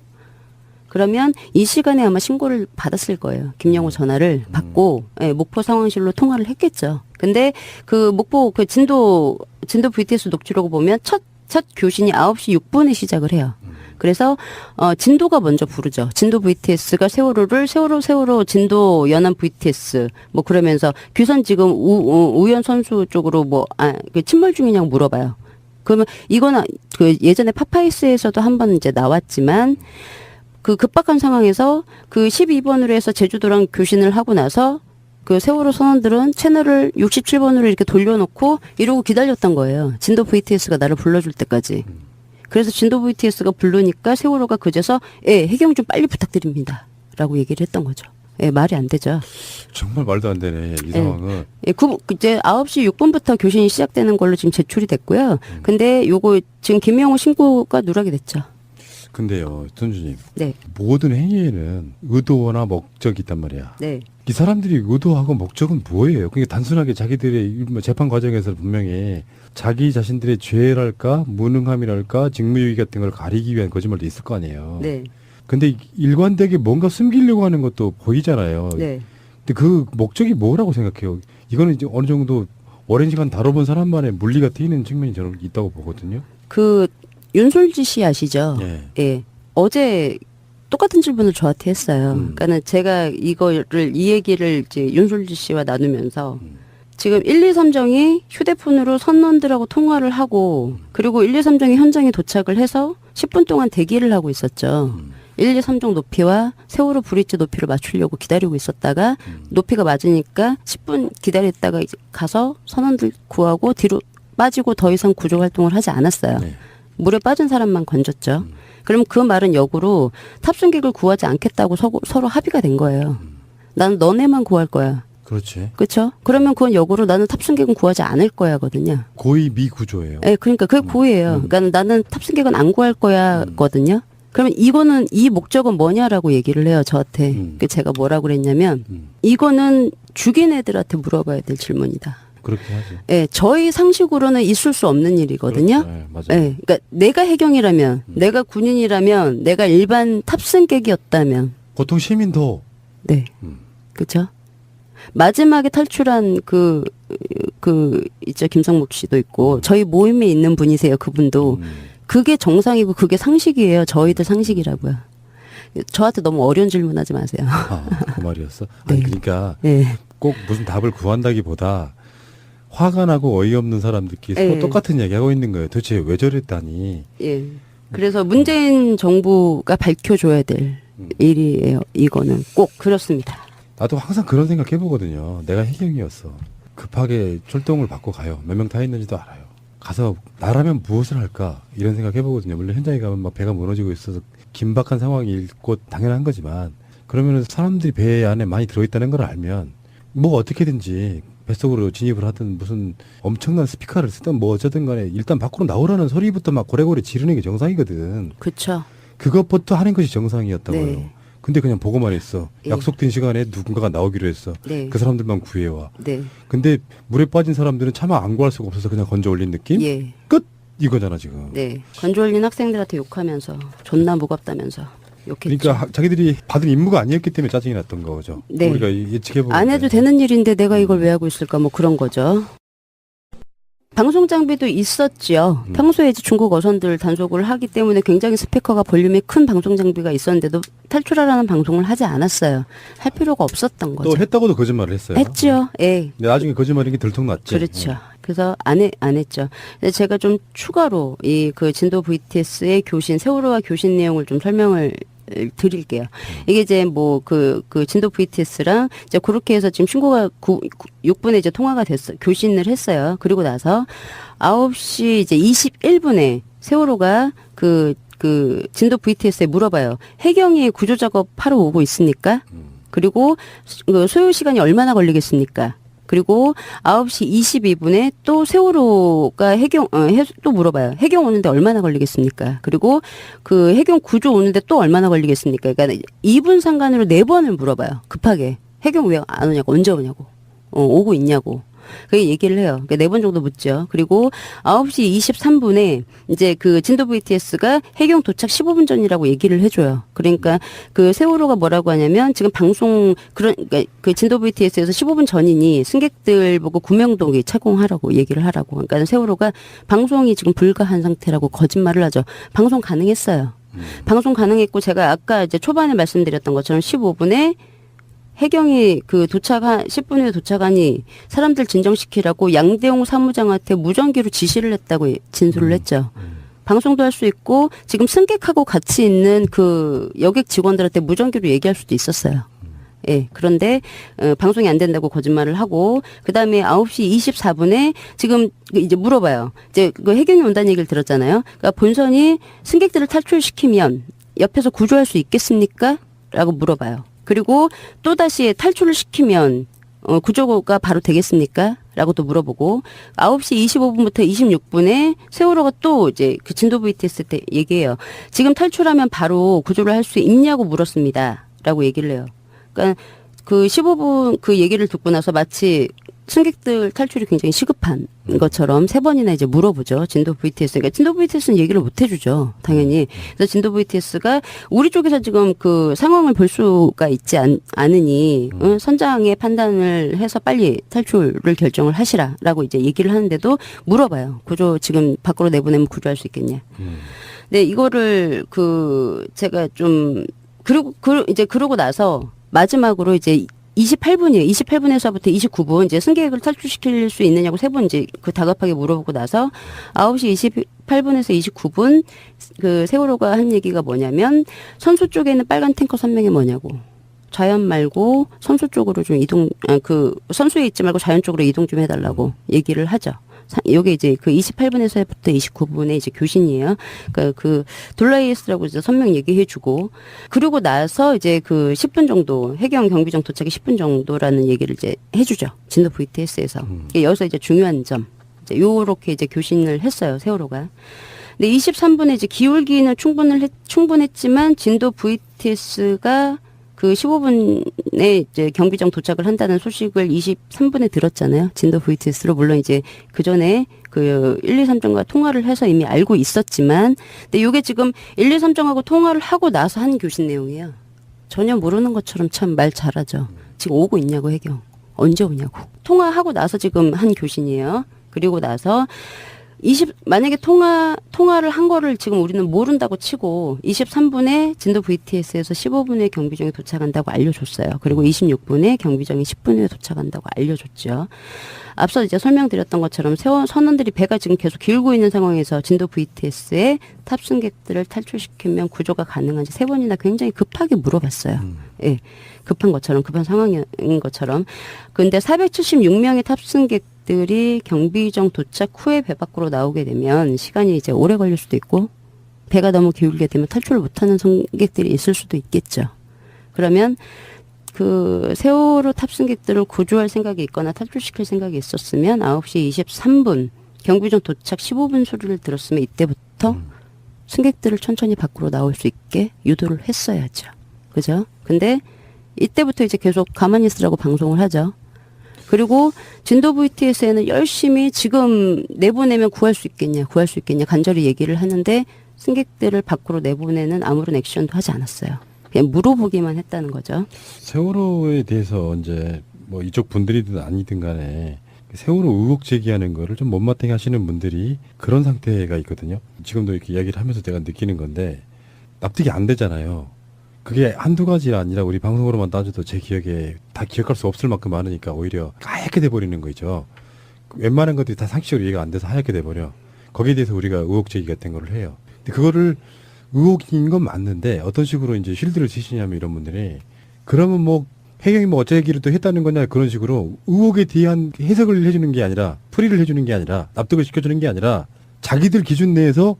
그러면 이 시간에 아마 신고를 받았을 거예요. 김영호 전화를 받고 목포 상황실로 통화를 했겠죠. 근데 그 목포 진도 VTS 녹취록을 보면 첫 교신이 9시 6분에 시작을 해요. 그래서 진도가 먼저 부르죠. 진도 VTS가 세월호를 세월호 진도 연안 VTS 뭐 그러면서 규선 지금 우연 선수 쪽으로 그 침몰 중이냐고 물어봐요. 그러면 이거는 그 예전에 파파이스에서도 한번 이제 나왔지만 그 급박한 상황에서 그 12번으로 해서 제주도랑 교신을 하고 나서 그 세월호 선원들은 채널을 67번으로 이렇게 돌려놓고 이러고 기다렸던 거예요. 진도 VTS가 나를 불러줄 때까지. 그래서 진도 VTS가 부르니까 세월호가 그제서 해경 좀 빨리 부탁드립니다. 라고 얘기를 했던 거죠. 말이 안 되죠. 정말 말도 안 되네 이 상황은. 이제 9시 6분부터 교신이 시작되는 걸로 지금 제출이 됐고요. 근데 요거 지금 김영호 신고가 누락이 됐죠. 근데요, 선주님. 네. 모든 행위에는 의도나 목적이 있단 말이야. 네. 이 사람들이 의도하고 목적은 뭐예요? 그게 단순하게 자기들의 재판 과정에서 분명히 자기 자신들의 죄랄까, 무능함이랄까, 직무유기 같은 걸 가리기 위한 거짓말도 있을 거 아니에요. 네. 근데 일관되게 뭔가 숨기려고 하는 것도 보이잖아요. 네. 근데 그 목적이 뭐라고 생각해요? 이거는 이제 어느 정도 오랜 시간 다뤄본 사람만의 물리가 트이는 측면이 저는 있다고 보거든요. 그 윤솔지 씨 아시죠? 예. 예. 어제 똑같은 질문을 저한테 했어요. 그러니까는 제가 이 얘기를 이제 윤솔지 씨와 나누면서 지금 1, 2, 3정이 휴대폰으로 선원들하고 통화를 하고 그리고 1, 2, 3정이 현장에 도착을 해서 10분 동안 대기를 하고 있었죠. 1, 2, 3정 높이와 세월호 브릿지 높이를 맞추려고 기다리고 있었다가 높이가 맞으니까 10분 기다렸다가 이제 가서 선원들 구하고 뒤로 빠지고 더 이상 구조 활동을 하지 않았어요. 네. 물에 빠진 사람만 건졌죠. 그럼 그 말은 역으로 탑승객을 구하지 않겠다고 서로 합의가 된 거예요. 나는 너네만 구할 거야. 그렇지. 그렇죠? 그러면 그건 역으로 나는 탑승객은 구하지 않을 거야거든요. 고의 미구조예요. 네, 그러니까 그게 고의예요. 그러니까 나는 탑승객은 안 구할 거야거든요. 그러면 이거는 이 목적은 뭐냐라고 얘기를 해요 저한테. 제가 뭐라고 그랬냐면 이거는 죽인 애들한테 물어봐야 될 질문이다. 그렇게 하죠. 예, 저희 상식으로는 있을 수 없는 일이거든요. 그렇죠. 네, 맞아요. 예, 그러니까 내가 해경이라면, 내가 군인이라면, 내가 일반 탑승객이었다면, 보통 시민도 네, 그렇죠. 마지막에 탈출한 있죠 김성목 씨도 있고 저희 모임에 있는 분이세요 그분도. 그게 정상이고 그게 상식이에요. 저희들 상식이라고요. 저한테 너무 어려운 질문하지 마세요. 그 말이었어. 네. 아니 그러니까 네. 꼭 무슨 답을 구한다기보다 화가 나고 어이없는 사람들끼리 서로 네. 똑같은 이야기 하고 있는 거예요. 도대체 왜 저랬다니. 예. 그래서 문재인 정부가 밝혀줘야 될 일이에요. 이거는 꼭 그렇습니다. 나도 항상 그런 생각 해보거든요. 내가 해경이었어. 급하게 출동을 받고 가요. 몇 명 타 있는지도 알아요. 가서 나라면 무엇을 할까 이런 생각 해보거든요. 물론 현장에 가면 막 배가 무너지고 있어서 긴박한 상황일 것 당연한 거지만 그러면 사람들이 배 안에 많이 들어있다는 걸 알면 뭐 어떻게든지 뱃속으로 진입을 하든 무슨 엄청난 스피커를 쓰든 뭐 어쨌든 간에 일단 밖으로 나오라는 소리부터 막 고래고래 지르는 게 정상이거든. 그렇죠. 그것부터 하는 것이 정상이었다고요. 네. 근데 그냥 보고만 했어. 예. 약속된 시간에 누군가가 나오기로 했어. 네. 그 사람들만 구해와. 네. 근데 물에 빠진 사람들은 차마 안 구할 수가 없어서 그냥 건져 올린 느낌? 예. 끝! 이거잖아 지금. 네. 건조 올린 학생들한테 욕하면서 존나 무겁다면서 욕했죠. 그러니까 자기들이 받은 임무가 아니었기 때문에 짜증이 났던 거죠. 네. 우리가 예측해보면. 안 해도 되는 일인데 내가 이걸 왜 하고 있을까 뭐 그런 거죠. 방송 장비도 있었지요. 평소에 이제 중국 어선들 단속을 하기 때문에 굉장히 스피커가 볼륨이 큰 방송 장비가 있었는데도 탈출하라는 방송을 하지 않았어요. 할 필요가 없었던 거죠. 또 했다고도 거짓말을 했어요. 했죠. 예. 근데 나중에 거짓말인 게 들통났지. 그렇죠. 그래서 안 했죠. 근데 제가 좀 추가로 이 그 진도 VTS의 교신, 세월호와 교신 내용을 좀 설명을 드릴게요. 이게 이제 뭐 그 진도 VTS랑 이제 그렇게 해서 지금 신고가 6분에 이제 통화가 됐어. 교신을 했어요. 그리고 나서 9시 이제 21분에 세월호가 그 진도 VTS에 물어봐요. 해경이 구조 작업 하러 오고 있습니까? 그리고 소요 시간이 얼마나 걸리겠습니까? 그리고 9시 22분에 또 세월호가 또 물어봐요. 해경 오는데 얼마나 걸리겠습니까? 그리고 그 해경 구조 오는데 또 얼마나 걸리겠습니까? 그러니까 2분 상간으로 4번을 물어봐요. 급하게. 해경 왜 안 오냐고, 언제 오냐고, 오고 있냐고. 그 얘기를 해요. 그러니까 4번 정도 묻죠. 그리고 9시 23분에 이제 그 진도 VTS가 해경 도착 15분 전이라고 얘기를 해줘요. 그러니까 그 세월호가 뭐라고 하냐면 지금 그러니까 그 진도 VTS에서 15분 전이니 승객들 보고 구명동에 착용하라고 얘기를 하라고. 그러니까 세월호가 방송이 지금 불가한 상태라고 거짓말을 하죠. 방송 가능했어요. 방송 가능했고 제가 아까 이제 초반에 말씀드렸던 것처럼 15분에 해경이 그 10분 후에 도착하니 사람들 진정시키라고 양대용 사무장한테 무전기로 지시를 했다고 진술을 했죠. 방송도 할 수 있고 지금 승객하고 같이 있는 그 여객 직원들한테 무전기로 얘기할 수도 있었어요. 예. 그런데 방송이 안 된다고 거짓말을 하고 그다음에 9시 24분에 지금 이제 물어봐요. 이제 그 해경이 온다는 얘기를 들었잖아요. 그러니까 본선이 승객들을 탈출시키면 옆에서 구조할 수 있겠습니까? 라고 물어봐요. 그리고 또다시 탈출을 시키면 구조가 바로 되겠습니까? 라고 또 물어보고 9시 25분부터 26분에 세월호가 또 이제 그 진도 VTS 때 얘기해요. 지금 탈출하면 바로 구조를 할 수 있냐고 물었습니다. 라고 얘기를 해요. 그러니까 그 15분 그 얘기를 듣고 나서 마치 승객들 탈출이 굉장히 시급한 것처럼 3번이나 이제 물어보죠. 진도 VTS. 그러니까 진도 VTS는 얘기를 못 해주죠. 당연히. 그래서 진도 VTS가 우리 쪽에서 지금 그 상황을 볼 수가 있지 않으니 선장의 판단을 해서 빨리 탈출을 결정을 하시라라고 이제 얘기를 하는데도 물어봐요. 구조 지금 밖으로 내보내면 구조할 수 있겠냐. 근데 이거를 제가 좀 그러고 나서 마지막으로 이제 28분이에요. 28분에서부터 29분 이제 승객을 탈출시킬 수 있느냐고 3번 이제 그 다급하게 물어보고 나서 9시 28분에서 29분 그 세월호가 한 얘기가 뭐냐면 선수 쪽에 있는 빨간 탱커 선명이 뭐냐고. 자연 말고 선수 쪽으로 좀 선수에 있지 말고 자연 쪽으로 이동 좀 해달라고 얘기를 하죠. 요게 이제 그 28분에서부터 29분에 이제 교신이에요. 그러니까 그 돌라이에스라고 이제 선명 얘기해주고 그리고 나서 이제 그 10분 정도 해경 경비정 도착이 10분 정도라는 얘기를 이제 해주죠. 진도 VTS에서 여기서 이제 중요한 점 이제 요렇게 이제 교신을 했어요. 세월호가. 근데 23분에 이제 기울기는 충분했지만 진도 VTS가 그 15분에 이제 경비정 도착을 한다는 소식을 23분에 들었잖아요. 진도 VTS로 물론 이제 그 전에 그 123정과 통화를 해서 이미 알고 있었지만, 근데 이게 지금 123정하고 통화를 하고 나서 한 교신 내용이에요. 전혀 모르는 것처럼 참 말 잘하죠. 지금 오고 있냐고 해경. 언제 오냐고. 통화하고 나서 지금 한 교신이에요. 그리고 나서 만약에 통화를 한 거를 지금 우리는 모른다고 치고 23분에 진도 VTS에서 15분에 경비정이 도착한다고 알려줬어요. 그리고 26분에 경비정이 10분 후에 도착한다고 알려줬죠. 앞서 이제 설명드렸던 것처럼 선원들이 배가 지금 계속 기울고 있는 상황에서 진도 VTS에 탑승객들을 탈출시키면 구조가 가능한지 3번이나 굉장히 급하게 물어봤어요. 예. 급한 상황인 것처럼. 근데 476명의 탑승객들이 경비정 도착 후에 배 밖으로 나오게 되면 시간이 이제 오래 걸릴 수도 있고 배가 너무 기울게 되면 탈출을 못하는 승객들이 있을 수도 있겠죠. 그러면 그 세월호 탑승객들을 구조할 생각이 있거나 탈출시킬 생각이 있었으면 9시 23분 경비정 도착 15분 소리를 들었으면 이때부터 승객들을 천천히 밖으로 나올 수 있게 유도를 했어야죠. 그죠? 근데 이때부터 이제 계속 가만히 있으라고 방송을 하죠. 그리고 진도 VTS에는 열심히 지금 내보내면 구할 수 있겠냐 간절히 얘기를 하는데 승객들을 밖으로 내보내는 아무런 액션도 하지 않았어요. 그냥 물어보기만 했다는 거죠. 세월호에 대해서 이제 뭐 이쪽 분들이든 아니든 간에 세월호 의혹 제기하는 거를 좀 못마땅해 하시는 분들이 그런 상태가 있거든요. 지금도 이렇게 이야기를 하면서 제가 느끼는 건데 납득이 안 되잖아요. 그게 한두 가지가 아니라 우리 방송으로만 따져도 제 기억에 다 기억할 수 없을 만큼 많으니까 오히려 하얗게 돼버리는 거죠. 웬만한 것들이 다 상식적으로 이해가 안 돼서 하얗게 돼버려. 거기에 대해서 우리가 의혹 제기 같은 거를 해요. 근데 그거를 의혹인 건 맞는데 어떤 식으로 이제 쉴드를 치시냐면 이런 분들이 그러면 뭐 해경이 뭐 어째 얘기를 또 했다는 거냐 그런 식으로 의혹에 대한 해석을 해주는 게 아니라 풀이를 해주는 게 아니라 납득을 시켜주는 게 아니라 자기들 기준 내에서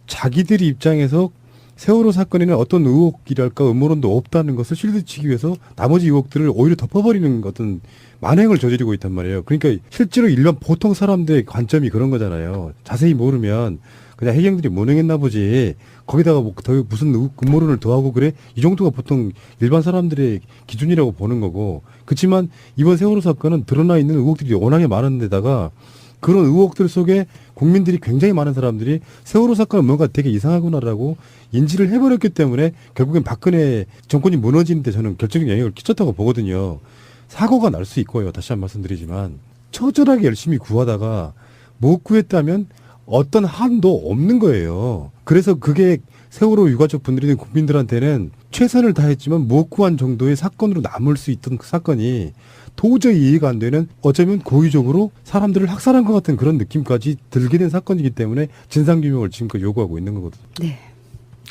자기들 입장에서 세월호 사건에는 어떤 의혹이랄까 음모론도 없다는 것을 실드치기 위해서 나머지 의혹들을 오히려 덮어버리는 어떤 만행을 저지르고 있단 말이에요. 그러니까 실제로 일반 보통 사람들의 관점이 그런 거잖아요. 자세히 모르면 그냥 해경들이 무능했나 보지. 거기다가 뭐 더 무슨 음모론을 더하고 그래? 이 정도가 보통 일반 사람들의 기준이라고 보는 거고. 그렇지만 이번 세월호 사건은 드러나 있는 의혹들이 워낙에 많은 데다가 그런 의혹들 속에 국민들이 굉장히 많은 사람들이 세월호 사건은 뭔가 되게 이상하구나라고 인지를 해버렸기 때문에 결국엔 박근혜 정권이 무너지는데 저는 결정적 영향을 끼쳤다고 보거든요. 사고가 날 수 있고요. 다시 한 번 말씀드리지만 처절하게 열심히 구하다가 못 구했다면 어떤 한도 없는 거예요. 그래서 그게 세월호 유가족 분들이든 국민들한테는 최선을 다했지만 못 구한 정도의 사건으로 남을 수 있던 그 사건이 도저히 이해가 안 되는 어쩌면 고의적으로 사람들을 학살한 것 같은 그런 느낌까지 들게 된 사건이기 때문에 진상규명을 지금껏 요구하고 있는 거거든요. 네,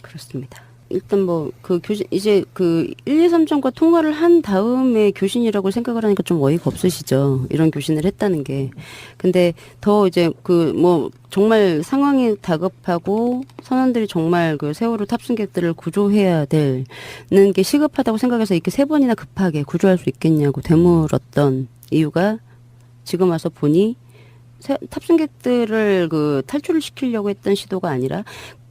그렇습니다. 일단 뭐 그 교신 이제 그 1, 2, 3정과 통화를 한 다음에 교신이라고 생각을 하니까 좀 어이가 없으시죠. 이런 교신을 했다는 게. 근데 더 이제 그 뭐 정말 상황이 다급하고 선원들이 정말 그 세월호 탑승객들을 구조해야 되는 게 시급하다고 생각해서 이렇게 3번이나 급하게 구조할 수 있겠냐고 되물었던 이유가 지금 와서 보니 탑승객들을 그 탈출을 시키려고 했던 시도가 아니라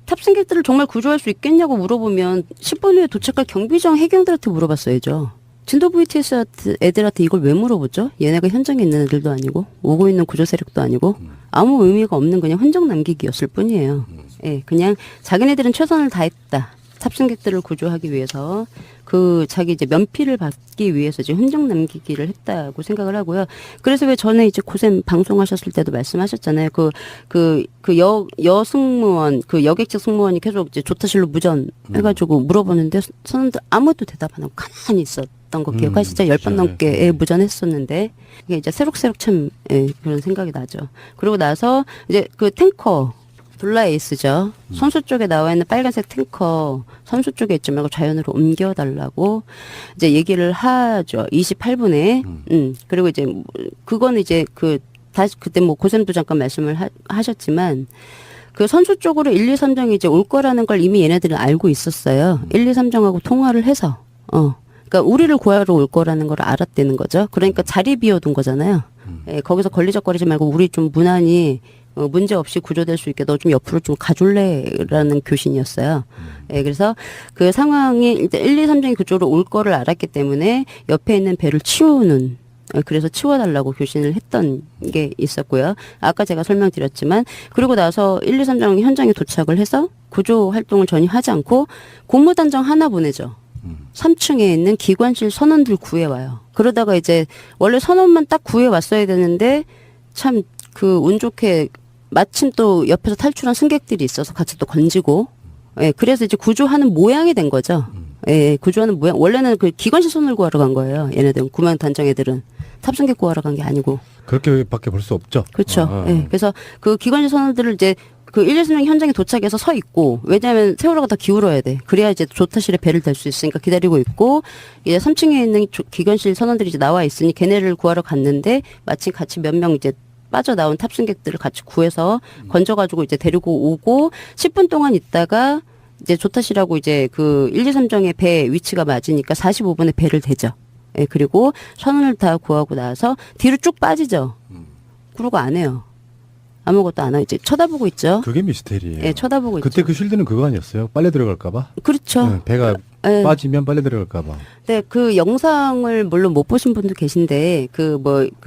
탑승객들을 정말 구조할 수 있겠냐고 물어보면 10분 후에 도착할 경비정 해경들한테 물어봤어야죠. 진도 VTS 애들한테 이걸 왜 물어보죠? 얘네가 현장에 있는 애들도 아니고 오고 있는 구조 세력도 아니고 아무 의미가 없는 그냥 흔적 남기기였을 뿐이에요. 예, 그냥 자기네들은 최선을 다했다. 탑승객들을 구조하기 위해서 그 자기 이제 면피를 받기 위해서 지금 흔적 남기기를 했다고 생각을 하고요. 그래서 왜 전에 이제 고샘 방송하셨을 때도 말씀하셨잖아요. 여 승무원, 그 여객직 승무원이 계속 이제 조타실로 무전해가지고 물어보는데 선원들 아무도 대답 안 하고 가만히 있었던 거 기억하시죠? 10번 넘게 예, 무전했었는데 이게 이제 새록새록 참 예, 그런 생각이 나죠. 그리고 나서 이제 그 탱커 블라에이스죠. 선수 쪽에 나와 있는 빨간색 탱커 선수 쪽에 있지 말고 좌연으로 옮겨달라고 이제 얘기를 하죠. 28분에. 그리고 이제 그거는 이제 다시 그때 뭐 고샘도 잠깐 말씀을 하셨지만 그 선수 쪽으로 1, 2, 3정이 이제 올 거라는 걸 이미 얘네들은 알고 있었어요. 1, 2, 3정하고 통화를 해서 그러니까 우리를 구하러 올 거라는 걸 알았다는 거죠. 그러니까 자리 비워둔 거잖아요. 예, 거기서 걸리적거리지 말고 우리 좀 무난히 문제 없이 구조될 수 있게 너 좀 옆으로 좀 가줄래라는 교신이었어요. 예, 그래서 그 상황이 일단 1, 2, 3정이 그쪽으로 올 거를 알았기 때문에 옆에 있는 배를 치우는 그래서 치워달라고 교신을 했던 게 있었고요. 아까 제가 설명드렸지만 그리고 나서 1, 2, 3정 현장에 도착을 해서 구조 활동을 전혀 하지 않고 고무단정 하나 보내죠. 3층에 있는 기관실 선원들 구해와요. 그러다가 이제 원래 선원만 딱 구해왔어야 되는데 참 그 운 좋게 마침 또 옆에서 탈출한 승객들이 있어서 같이 또 건지고 예, 그래서 이제 구조하는 모양이 된 거죠. 예, 구조하는 모양. 원래는 그 기관실 선을 구하러 간 거예요. 얘네들은 구명 단정 애들은 탑승객 구하러 간 게 아니고. 그렇게밖에 볼 수 없죠. 그렇죠. 예, 그래서 그 기관실 선원들을 이제 그 1, 2, 3정 현장에 도착해서 서 있고 왜냐하면 세월호가 더 기울어야 돼. 그래야 이제 조타실에 배를 댈 수 있으니까 기다리고 있고 이제 3층에 있는 기관실 선원들이 이제 나와 있으니 걔네를 구하러 갔는데 마침 같이 몇 명 이제 빠져나온 탑승객들을 같이 구해서 건져가지고 이제 데리고 오고 10분 동안 있다가 이제 조타실하고 이제 그 1, 2, 3정의 배 위치가 맞으니까 45분에 배를 대죠. 예, 그리고 선원을 다 구하고 나서 뒤로 쭉 빠지죠. 그러고 안 해요. 아무것도 안 하고 이제 쳐다보고 있죠. 그게 미스테리예요. 예, 쳐다보고 그때 있죠. 그 쉴드는 그거 아니었어요? 빨래 들어갈까봐? 그렇죠. 네, 배가 예. 빠지면 빨려 들어갈까 봐. 네, 그 영상을 물론 못 보신 분도 계신데 그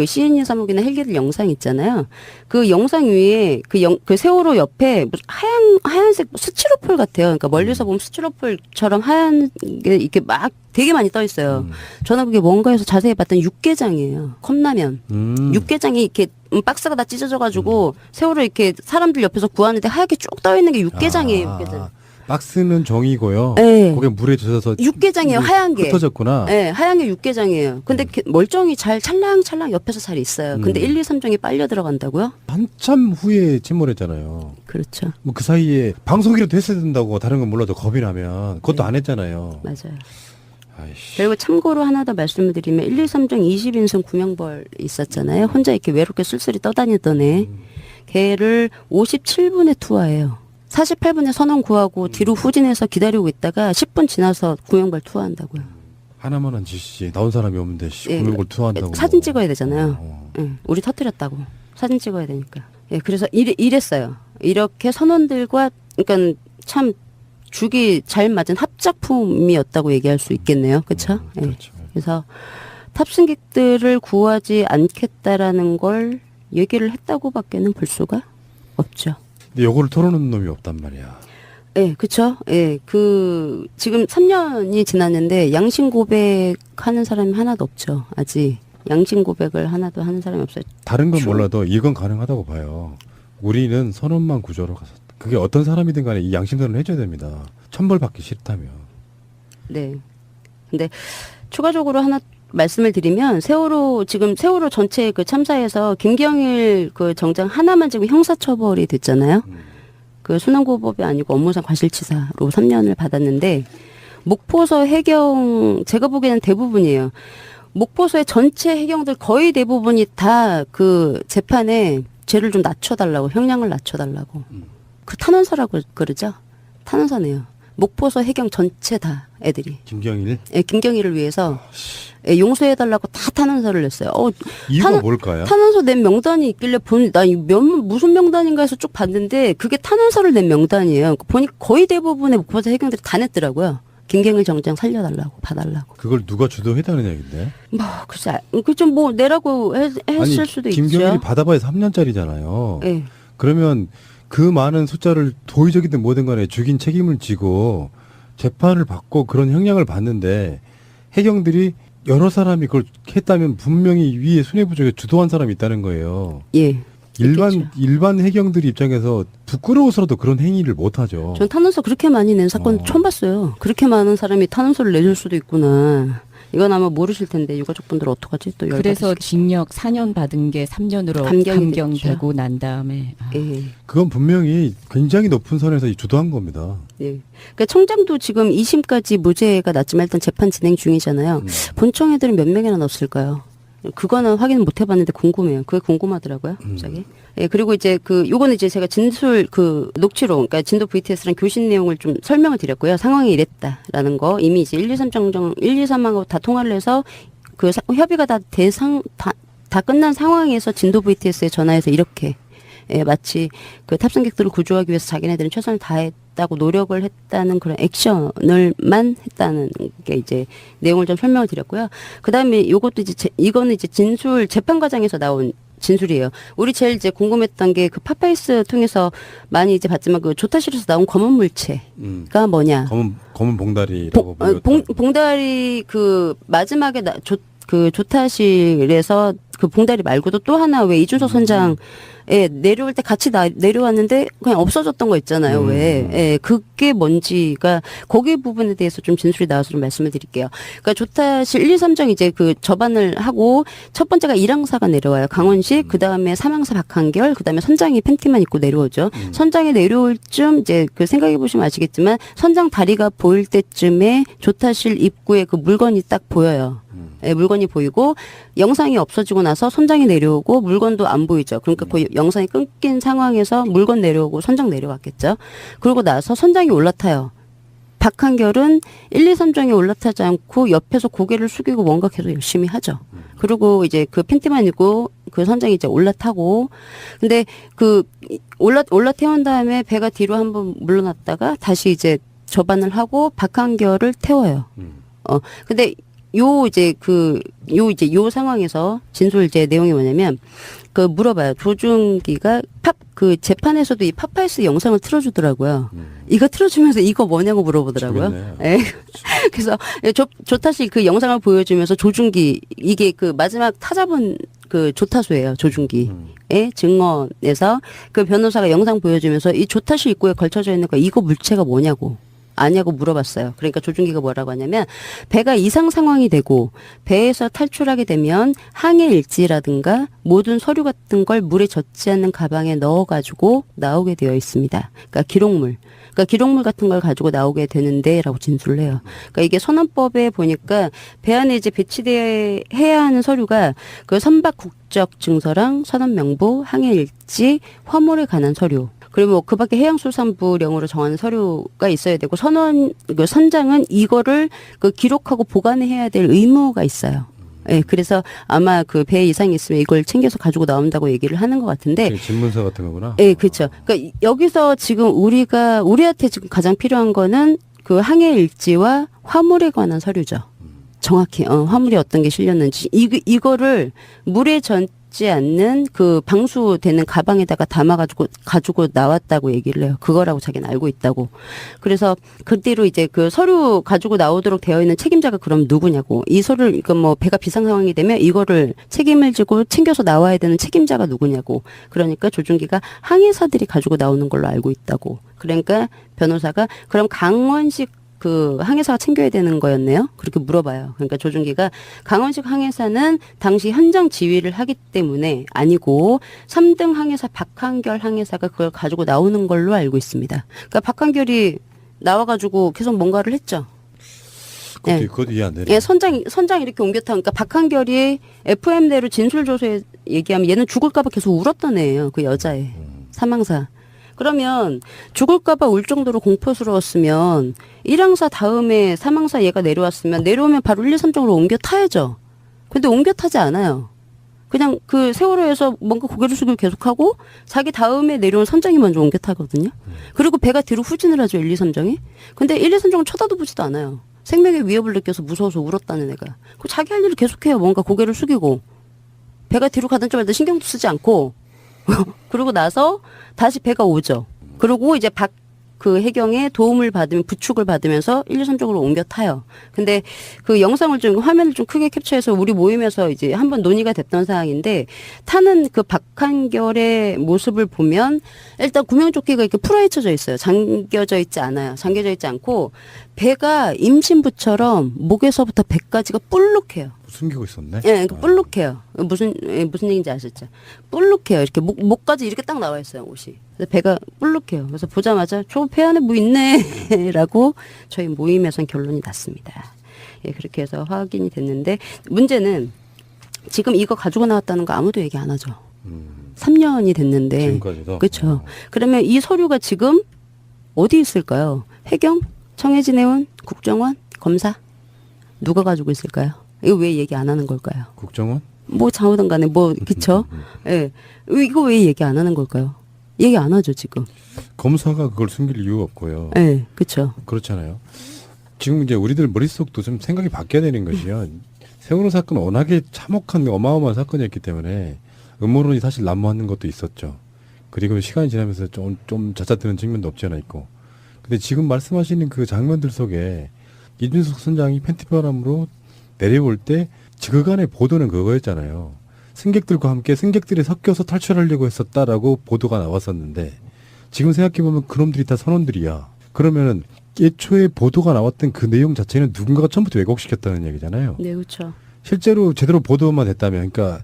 CNN 사목이나 헬기들 영상 있잖아요. 그 영상 위에 그 세월호 옆에 무슨 하얀색 스티로폴 같아요. 그러니까 멀리서 보면 스티로폴처럼 하얀 게 이렇게 막 되게 많이 떠 있어요. 저는 그게 뭔가 해서 자세히 봤더니 육개장이에요. 컵라면. 육개장이 이렇게 박스가 다 찢어져가지고 세월호 이렇게 사람들 옆에서 구하는데 하얗게 쭉 떠 있는 게 육개장이에요. 육개장. 박스는 정이고요. 네. 거기에 물에 젖어서 육개장이에요. 하얀 게. 흩어졌구나. 네, 하얀 게 육개장이에요. 근데 멀쩡히 잘 찰랑찰랑 옆에서 잘 있어요. 근데 1, 2, 3종이 빨려 들어간다고요? 한참 후에 침몰했잖아요. 그렇죠. 뭐 그 사이에 방송이라도 했어야 된다고 다른 건 몰라도 겁이 나면 그것도 안 했잖아요. 맞아요. 아이씨. 그리고 참고로 하나 더 말씀을 드리면 1, 2, 3종 20인승 구명벌 있었잖아요. 혼자 이렇게 외롭게 쓸쓸히 떠다니던 애. 걔를 57분에 투하해요. 48분에 선원 구하고 뒤로 후진해서 기다리고 있다가 10분 지나서 구명벌 투하한다고요. 하나만한 짓이지. 나온 사람이 없는데 예, 구명을 투하한다고. 사진 찍어야 되잖아요. 어. 우리 터뜨렸다고. 사진 찍어야 되니까. 예, 그래서 이랬어요. 이렇게 선원들과 그러니까 참 죽이 잘 맞은 합작품이었다고 얘기할 수 있겠네요. 그렇죠? 예. 그렇죠. 그래서 탑승객들을 구하지 않겠다라는 걸 얘기를 했다고밖에는 볼 수가 없죠. 근데 요거를 털어놓는 놈이 없단 말이야. 예, 그쵸? 예, 지금 3년이 지났는데 양심 고백하는 사람이 하나도 없죠. 아직. 양심 고백을 하나도 하는 사람이 없어요. 다른 건 주- 몰라도 이건 가능하다고 봐요. 우리는 선원만 구조로 가서 그게 어떤 사람이든 간에 이 양심선을 해줘야 됩니다. 천벌 받기 싫다면. 네. 근데 추가적으로 하나 말씀을 드리면 지금 세월호 전체 그 참사에서 김경일 그 정장 하나만 지금 형사처벌이 됐잖아요. 그 순환고법이 아니고 업무상 과실치사로 3년을 받았는데 목포서 해경 제가 보기에는 대부분이에요. 목포서의 전체 해경들 거의 대부분이 다 그 재판에 죄를 좀 낮춰달라고 형량을 낮춰달라고 그 탄원서라고 그러죠. 탄원서네요. 목포서 해경 전체 다 애들이 김경일 예, 김경일을 위해서 예, 용서해달라고 다 탄원서를 냈어요. 이유가 탄원- 뭘까요? 탄원서 낸 명단이 있길래 무슨 명단인가 해서 쭉 봤는데 그게 탄원서를 낸 명단이에요. 보니 거의 대부분의 목포서 해경들이 다 냈더라고요. 김경일 정장 살려달라고 봐달라고. 그걸 누가 주도했다는 얘긴데? 글쎄, 그좀 뭐 내라고 했을 수도 김경일이 있죠. 받아봐야 3년짜리잖아요. 예. 그러면 그 많은 숫자를 도의적이든 뭐든 간에 죽인 책임을 지고 재판을 받고 그런 형량을 받는데 해경들이 여러 사람이 그걸 했다면 분명히 위에 수뇌부족에 주도한 사람이 있다는 거예요. 예. 있겠죠. 일반 해경들 입장에서 부끄러워서라도 그런 행위를 못 하죠. 전 탄원서 그렇게 많이 낸 사건 처음 봤어요. 그렇게 많은 사람이 탄원서를 내줄 수도 있구나. 이건 아마 모르실 텐데 유가족분들 어떡하지? 또 그래서 열받으시겠- 징역 4년 받은 게 3년으로 감경이 감경되고 난 다음에 예. 그건 분명히 굉장히 높은 선에서 주도한 겁니다. 예. 그러니까 청장도 지금 2심까지 무죄가 났지만 일단 재판 진행 중이잖아요. 본청 애들은 몇 명이나 넣었을까요? 그거는 확인 못 해봤는데 궁금해요. 그게 궁금하더라고요, 갑자기. 예, 그리고 이제 요거는 이제 제가 진술 녹취록, 그러니까 진도 VTS랑 교신 내용을 좀 설명을 드렸고요. 상황이 이랬다라는 거 이미 이제 1, 2, 3하고 다 통화를 해서 협의가 다 끝난 상황에서 진도 VTS에 전화해서 이렇게 예, 마치 그 탑승객들을 구조하기 위해서 자기네들은 최선을 다했다고 노력을 했다는 그런 액션을만 했다는 게 이제 내용을 좀 설명을 드렸고요. 그다음에 이거는 이제 진술 재판 과정에서 나온 진술이에요. 우리 제일 이제 궁금했던 게 그 파파이스 통해서 많이 이제 봤지만 그 조타실에서 나온 검은 물체가 뭐냐? 검은 봉다리라고 봉다리 그 마지막에 조타실에서 그 봉다리 말고도 또 하나 왜 이준석 선장에 내려올 때 같이 내려왔는데 그냥 없어졌던 거 있잖아요. 왜? 예, 그게 뭔지가 거기 부분에 대해서 좀 진술이 나와서 좀 말씀을 드릴게요. 그러니까 조타실 1, 2, 3정 이제 그 접안을 하고 첫 번째가 일항사가 내려와요. 강원식, 그 다음에 삼항사 박한결, 그 다음에 선장이 팬티만 입고 내려오죠. 선장이 내려올 쯤 이제 그 생각해 보시면 아시겠지만 선장 다리가 보일 때쯤에 조타실 입구에 그 물건이 딱 보여요. 예, 물건이 보이고 영상이 없어지고 나서 선장이 내려오고 물건도 안 보이죠. 그러니까 그 영상이 끊긴 상황에서 물건 내려오고 선장 내려왔겠죠. 그러고 나서 선장이 올라타요. 박한결은 1, 2, 3정에 올라타지 않고 옆에서 고개를 숙이고 뭔가 계속 열심히 하죠. 그리고 이제 그 팬티만 입고 그 선장이 이제 올라타고 근데 올라태운 다음에 배가 뒤로 한번 물러났다가 다시 이제 접안을 하고 박한결을 태워요. 음. 근데 요 상황에서 진술 이제 내용이 뭐냐면, 물어봐요. 조중기가 그 재판에서도 이 파파이스 영상을 틀어주더라고요. 이거 틀어주면서 이거 뭐냐고 물어보더라고요. 재밌네. 예. 그래서 조타시 그 영상을 보여주면서 조중기, 이게 그 마지막 타자본 그 조타수예요. 조중기의 증언에서 그 변호사가 영상 보여주면서 이 조타시 입구에 걸쳐져 있는 거 이거 물체가 뭐냐고. 아냐고 물어봤어요. 그러니까 조중기가 뭐라고 하냐면, 배가 이상 상황이 되고 배에서 탈출하게 되면 항해 일지라든가 모든 서류 같은 걸 물에 젖지 않는 가방에 넣어가지고 나오게 되어 있습니다. 그러니까 기록물 같은 걸 가지고 나오게 되는데라고 진술을 해요. 그러니까 이게 선원법에 보니까 배 안에 이제 배치돼야 하는 서류가 그 선박 국적 증서랑 선원 명부, 항해 일지, 화물에 관한 서류. 그리고 뭐 그 밖에 해양수산부령으로 정하는 서류가 있어야 되고, 선장은 이거를 기록하고 보관해야 될 의무가 있어요. 예, 그래서 아마 그 배 이상이 있으면 이걸 챙겨서 가지고 나온다고 얘기를 하는 것 같은데. 집문서 같은 거구나. 예, 그렇죠. 그러니까 여기서 지금 우리한테 지금 가장 필요한 거는 그 항해 일지와 화물에 관한 서류죠. 정확히 화물이 어떤 게 실렸는지 이거를 물에 젖지 않는 그 방수되는 가방에다가 가지고 나왔다고 얘기를 해요. 그거라고 자기는 알고 있다고. 그래서 그대로 이제 그 서류 가지고 나오도록 되어 있는 책임자가 그럼 누구냐고. 이 서류를 뭐 배가 비상 상황이 되면 이거를 책임을 지고 챙겨서 나와야 되는 책임자가 누구냐고. 그러니까 조중기가 항해사들이 가지고 나오는 걸로 알고 있다고. 그러니까 변호사가 그럼 강원식 그 항해사가 챙겨야 되는 거였네요. 그렇게 물어봐요. 그러니까 조중기가 강원식 항해사는 당시 현장 지휘를 하기 때문에 아니고 3등 항해사 박한결 항해사가 그걸 가지고 나오는 걸로 알고 있습니다. 그러니까 박한결이 나와가지고 계속 뭔가를 했죠. 그것도 이해 안 되네. 예, 선장 이렇게 옮겼다. 그러니까 박한결이 FM대로 진술조서에 얘기하면 얘는 죽을까봐 계속 울었던 애예요. 그 여자애. 사망사. 그러면 죽을까봐 울 정도로 공포스러웠으면 1항사 다음에 사망사 얘가 내려오면 바로 1, 2, 3정으로 옮겨 타야죠. 근데 옮겨 타지 않아요. 그냥 그 세월호에서 뭔가 고개를 숙이고 계속하고 자기 다음에 내려온 선장이 먼저 옮겨 타거든요. 그리고 배가 뒤로 후진을 하죠. 1, 2, 3정이. 근데 1, 2, 3정은 쳐다도 보지도 않아요. 생명의 위협을 느껴서 무서워서 울었다는 애가. 그 자기 할 일을 계속해요. 뭔가 고개를 숙이고. 배가 뒤로 가든지 말든 신경도 쓰지 않고. 그러고 나서 다시 배가 오죠. 그리고 이제 그 해경의 도움을 받으면 부축을 받으면서 1, 2, 3쪽으로 옮겨 타요. 근데 그 영상을 좀 화면을 좀 크게 캡처해서 우리 모임에서 이제 한번 논의가 됐던 사항인데, 타는 그 박한결의 모습을 보면 일단 구명조끼가 이렇게 풀어헤쳐져 있어요. 잠겨져 있지 않아요. 잠겨져 있지 않고 배가 임신부처럼 목에서부터 배까지가 볼록해요. 숨기고 있었네. 예, 그러니까 볼록해요. 무슨 얘기인지 아시죠? 볼록해요. 이렇게 목까지 이렇게 딱 나와 있어요, 옷이. 그래서 배가 볼록해요. 그래서 보자마자 저 배 안에 뭐 있네라고 저희 모임에선 결론이 났습니다. 예, 그렇게 해서 확인이 됐는데, 문제는 지금 이거 가지고 나왔다는 거 아무도 얘기 안 하죠. 3년이 됐는데. 지금까지도. 그렇죠. 그러면 이 서류가 지금 어디 있을까요? 해경, 청해진 해운, 국정원, 검사, 누가 가지고 있을까요? 이거 왜 얘기 안 하는 걸까요? 국정원? 뭐 장호든 간에 뭐 그쵸? 예. 이거 왜 얘기 안 하는 걸까요? 얘기 안 하죠, 지금. 검사가 그걸 숨길 이유가 없고요. 예, 그쵸. 그렇잖아요. 지금 이제 우리들 머릿속도 좀 생각이 바뀌어야 되는 것이요. 세월호 사건 워낙에 참혹한 어마어마한 사건이었기 때문에 음모론이 사실 난무하는 것도 있었죠. 그리고 시간이 지나면서 좀 잦아드는 측면도 없지 않아 있고. 근데 지금 말씀하시는 그 장면들 속에 이준석 선장이 팬티바람으로 내려올 때 그간의 보도는 그거였잖아요. 승객들과 함께 승객들이 섞여서 탈출하려고 했었다라고 보도가 나왔었는데, 지금 생각해보면 그놈들이 다 선원들이야. 그러면은 애초에 보도가 나왔던 그 내용 자체는 누군가가 처음부터 왜곡시켰다는 얘기잖아요. 네, 그렇죠. 실제로 제대로 보도만 됐다면, 그러니까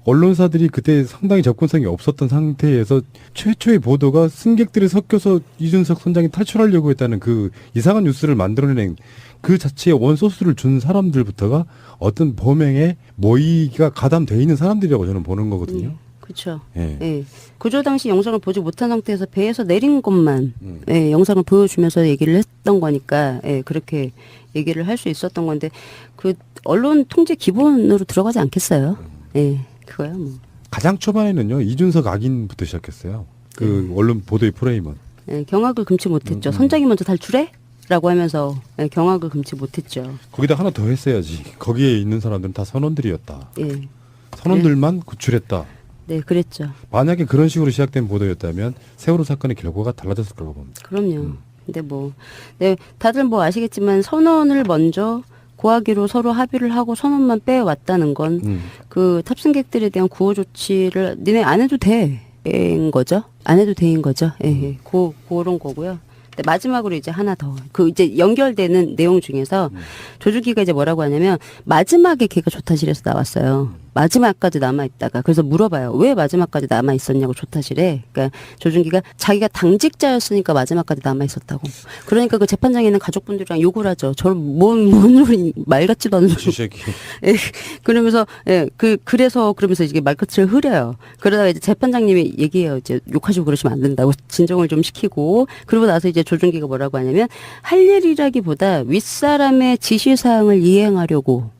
언론사들이 그때 상당히 접근성이 없었던 상태에서 최초의 보도가 승객들이 섞여서 이준석 선장이 탈출하려고 했다는 그 이상한 뉴스를 만들어낸 그 자체의 원소스를 준 사람들부터가 어떤 범행에 모의가 가담되어 있는 사람들이라고 저는 보는 거거든요. 그렇죠. 예. 예. 구조 당시 영상을 보지 못한 상태에서 배에서 내린 것만 예, 영상을 보여주면서 얘기를 했던 거니까, 예, 그렇게 얘기를 할 수 있었던 건데, 그 언론 통제 기본으로 들어가지 않겠어요? 예, 그거야 뭐. 가장 초반에는요, 이준석 악인부터 시작했어요. 그 언론 보도의 프레임은. 예, 경악을 금치 못했죠. 선장이 먼저 탈출해? 라고 하면서 예, 경악을 금치 못했죠. 거기다 하나 더 했어야지. 거기에 있는 사람들은 다 선원들이었다. 예. 선원들만 구출했다. 네, 그랬죠. 만약에 그런 식으로 시작된 보도였다면 세월호 사건의 결과가 달라졌을 거라고 봅니다. 그럼요. 근데 뭐, 네, 다들 뭐 아시겠지만 선원을 먼저 고하기로 서로 합의를 하고 선원만 빼왔다는 건 그 탑승객들에 대한 구호 조치를 니네 안 해도 돼인 거죠. 안 해도 돼인 거죠. 예, 예. 그런 거고요. 근데 마지막으로 이제 하나 더. 그 이제 연결되는 내용 중에서 조주기가 이제 뭐라고 하냐면 마지막에 걔가 조타실에서 나왔어요. 마지막까지 남아있다가. 그래서 물어봐요. 왜 마지막까지 남아있었냐고 조타실에. 그러니까 조준기가 자기가 당직자였으니까 마지막까지 남아있었다고. 그러니까 그 재판장에 있는 가족분들이랑 욕을 하죠. 저를 뭔 소리, 말 같지도 않은 소리. 지새끼. 예, 그러면서, 예, 그러면서 이게 말끝을 흐려요. 그러다가 이제 재판장님이 얘기해요. 이제 욕하시고 그러시면 안 된다고 진정을 좀 시키고. 그러고 나서 이제 조준기가 뭐라고 하냐면 할 일이라기보다 윗사람의 지시사항을 이행하려고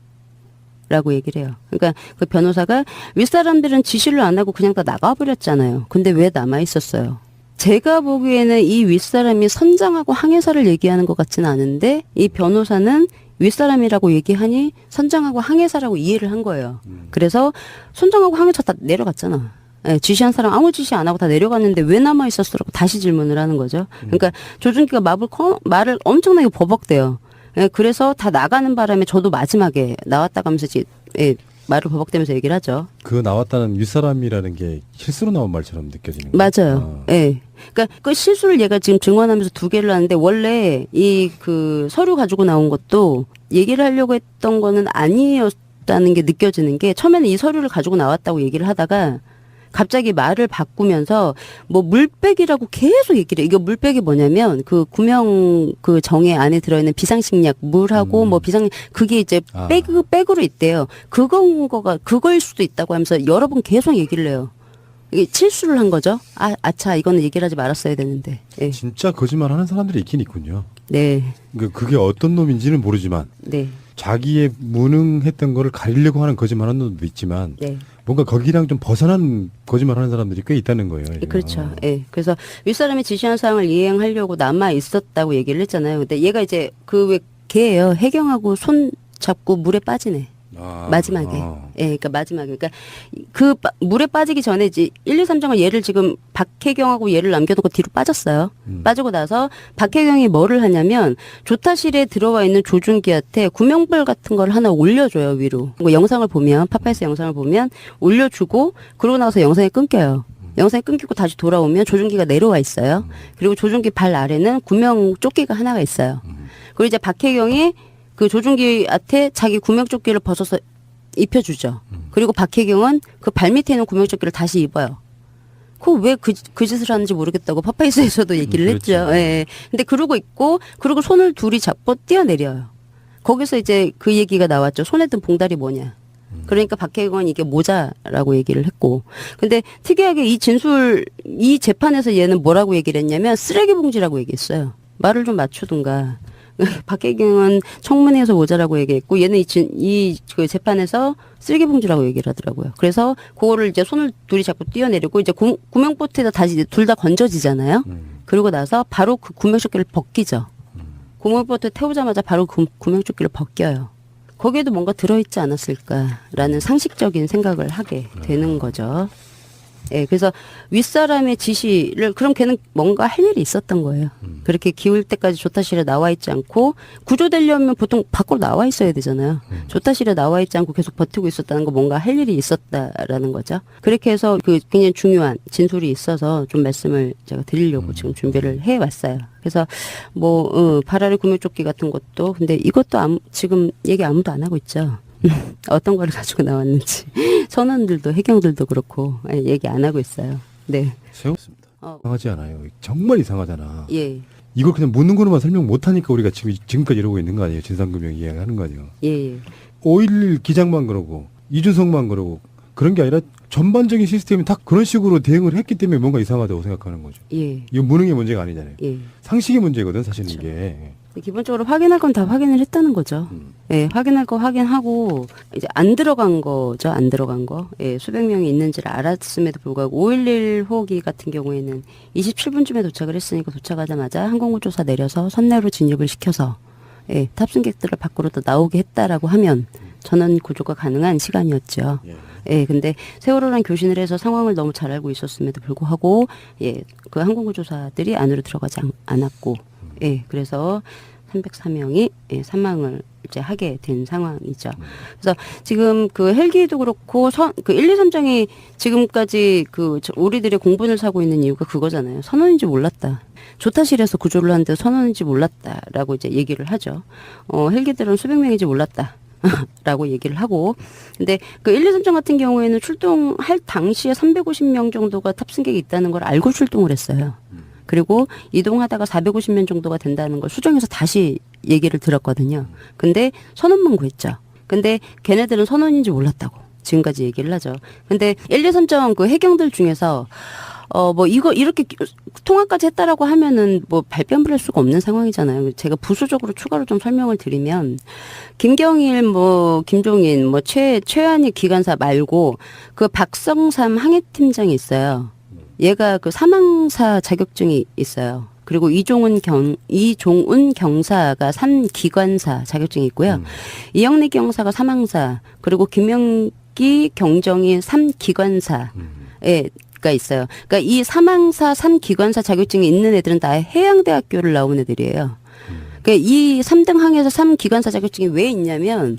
라고 얘기를 해요. 그러니까 그 변호사가 윗사람들은 지시를 안 하고 그냥 다 나가버렸잖아요. 근데 왜 남아있었어요? 제가 보기에는 이 윗사람이 선장하고 항해사를 얘기하는 것 같지는 않은데 이 변호사는 윗사람이라고 얘기하니 선장하고 항해사라고 이해를 한 거예요. 그래서 선장하고 항해사 다 내려갔잖아. 예, 지시한 사람 아무 지시 안 하고 다 내려갔는데 왜 남아있었어라고 다시 질문을 하는 거죠. 그러니까 조준기가 말을 엄청나게 버벅대요. 예, 그래서 다 나가는 바람에 저도 마지막에 나왔다가 하면서 이제 예, 말을 버벅대면서 얘기를 하죠. 그 나왔다는 윗사람이라는 게 실수로 나온 말처럼 느껴지는 거예요. 맞아요. 예. 그러니까 그 실수를 얘가 지금 증언하면서 두 개를 하는데 원래 이 그 서류 가지고 나온 것도 얘기를 하려고 했던 거는 아니었다는 게 느껴지는 게 처음에는 이 서류를 가지고 나왔다고 얘기를 하다가 갑자기 말을 바꾸면서 뭐 물백이라고 계속 얘기를 해요. 이거 물백이 뭐냐면 그 구명 그 정에 안에 들어있는 비상식약 물하고 뭐 그게 이제 백으로 있대요. 그거일 수도 있다고 하면서 여러 번 계속 얘기를 해요. 이게 실수를 한 거죠. 아차 이거는 얘기를 하지 말았어야 되는데. 예. 진짜 거짓말 하는 사람들이 있긴 있군요. 네. 그게 어떤 놈인지는 모르지만 네. 자기의 무능했던 거를 가리려고 하는 거짓말 하는 놈도 있지만 네. 뭔가 거기랑 좀 벗어난 거짓말 하는 사람들이 꽤 있다는 거예요. 이거. 그렇죠. 예. 그래서 윗사람이 지시한 사항을 이행하려고 남아 있었다고 얘기를 했잖아요. 근데 얘가 이제 그 왜 걔예요. 해경하고 손 잡고 물에 빠지네. 마지막에. 예, 그러니까 마지막에. 그러니까 그 물에 빠지기 전에 이제 1, 2, 3장은 얘를 지금 박혜경하고 얘를 남겨놓고 뒤로 빠졌어요. 빠지고 나서 박혜경이 뭐를 하냐면 조타실에 들어와 있는 조준기한테 구명불 같은 걸 하나 올려줘요, 위로. 뭐 영상을 보면, 파파이스 영상을 보면 올려주고 그러고 나서 영상이 끊겨요. 영상이 끊기고 다시 돌아오면 조준기가 내려와 있어요. 그리고 조준기 발 아래는 구명 조끼가 하나가 있어요. 그리고 이제 박혜경이 그 조준기한테 자기 구명조끼를 벗어서 입혀주죠. 그리고 박혜경은 그 발밑에 있는 구명조끼를 다시 입어요. 그거 왜 그 짓을 하는지 모르겠다고 파파이스에서도 얘기를 했죠. 예. 근데 그러고 있고, 그리고 손을 둘이 잡고 뛰어내려요. 거기서 이제 그 얘기가 나왔죠. 손에 든 봉다리 뭐냐. 그러니까 박혜경은 이게 모자라고 얘기를 했고. 근데 특이하게 이 재판에서 얘는 뭐라고 얘기를 했냐면 쓰레기 봉지라고 얘기했어요. 말을 좀 맞추든가. 박혜경은 청문회에서 모자라고 얘기했고 얘는 그 재판에서 쓰레기 봉지라고 얘기를 하더라고요. 그래서 그거를 이제 손을 둘이 잡고 뛰어내리고 이제 구명보트에다 다시 둘 다 건져지잖아요. 그러고 나서 바로 그 구명조끼를 벗기죠. 구명보트 태우자마자 바로 구명조끼를 벗겨요. 거기에도 뭔가 들어있지 않았을까라는 상식적인 생각을 하게 되는 거죠. 예, 그래서 윗사람의 지시를, 그럼 걔는 뭔가 할 일이 있었던 거예요. 그렇게 기울 때까지 조타실에 나와 있지 않고, 구조되려면 보통 밖으로 나와 있어야 되잖아요. 조타실에 나와 있지 않고 계속 버티고 있었다는 거 뭔가 할 일이 있었다라는 거죠. 그렇게 해서 그 굉장히 중요한 진술이 있어서 좀 말씀을 제가 드리려고 지금 준비를 해 왔어요. 그래서 발아래 구명조끼 같은 것도, 근데 이것도 지금 얘기 아무도 안 하고 있죠. 어떤 거를 가지고 나왔는지 선원들도 해경들도 그렇고 얘기 안 하고 있어요. 네. 세웠습니다. 이상하지 않아요? 정말 이상하잖아. 예. 이걸 그냥 묻는 거로만 설명 못하니까 우리가 지금까지 이러고 있는 거 아니에요? 진상규명 이야기하는 거 아니에요? 예. 5.11 기장만 그러고 이준석만 그러고 그런 게 아니라 전반적인 시스템이 다 그런 식으로 대응을 했기 때문에 뭔가 이상하다고 생각하는 거죠. 예. 이건 무능의 문제가 아니잖아요. 예. 상식의 문제거든 사실은 그렇죠. 이게. 기본적으로 확인할 건 다 확인을 했다는 거죠. 예, 확인할 거 확인하고 이제 안 들어간 거죠. 안 들어간 거. 예, 수백 명이 있는지를 알았음에도 불구하고 511 호기 같은 경우에는 27분쯤에 도착을 했으니까 도착하자마자 항공구조사 내려서 선내로 진입을 시켜서 예, 탑승객들을 밖으로 또 나오게 했다라고 하면 전원 구조가 가능한 시간이었죠. 예, 근데 세월호랑 교신을 해서 상황을 너무 잘 알고 있었음에도 불구하고 예, 그 항공구조사들이 안으로 들어가지 않았고 예, 그래서 304명이 예, 사망을 이제 하게 된 상황이죠. 그래서 지금 그 헬기도 그렇고 그 1, 2, 3장이 지금까지 그 우리들의 공분을 사고 있는 이유가 그거잖아요. 선원인지 몰랐다. 조타실에서 구조를 하는데 선원인지 몰랐다라고 이제 얘기를 하죠. 헬기들은 수백 명인지 몰랐다. 라고 얘기를 하고. 근데 그 1, 2, 3장 같은 경우에는 출동할 당시에 350명 정도가 탑승객이 있다는 걸 알고 출동을 했어요. 그리고 이동하다가 450명 정도가 된다는 걸 수정해서 다시 얘기를 들었거든요. 근데 선원만 구했죠. 근데 걔네들은 선원인지 몰랐다고 지금까지 얘기를 하죠. 근데 1, 2, 3장 그 해경들 중에서 뭐 이거 이렇게 통화까지 했다라고 하면은 뭐 발뺌을 할 수가 없는 상황이잖아요. 제가 부수적으로 추가로 좀 설명을 드리면 김경일 뭐 김종인 뭐 최한희 기관사 말고 그 박성삼 항해팀장이 있어요. 얘가 그 사망사 자격증이 있어요. 그리고 이종훈 경사가 3기관사 자격증이 있고요. 이영래 경사가 사망사, 그리고 김영기 경정이 3기관사. 가 있어요. 그러니까 이 사망사 3기관사 자격증이 있는 애들은 다 해양대학교를 나온 애들이에요. 그러니까 이 3등 항에서 3기관사 자격증이 왜 있냐면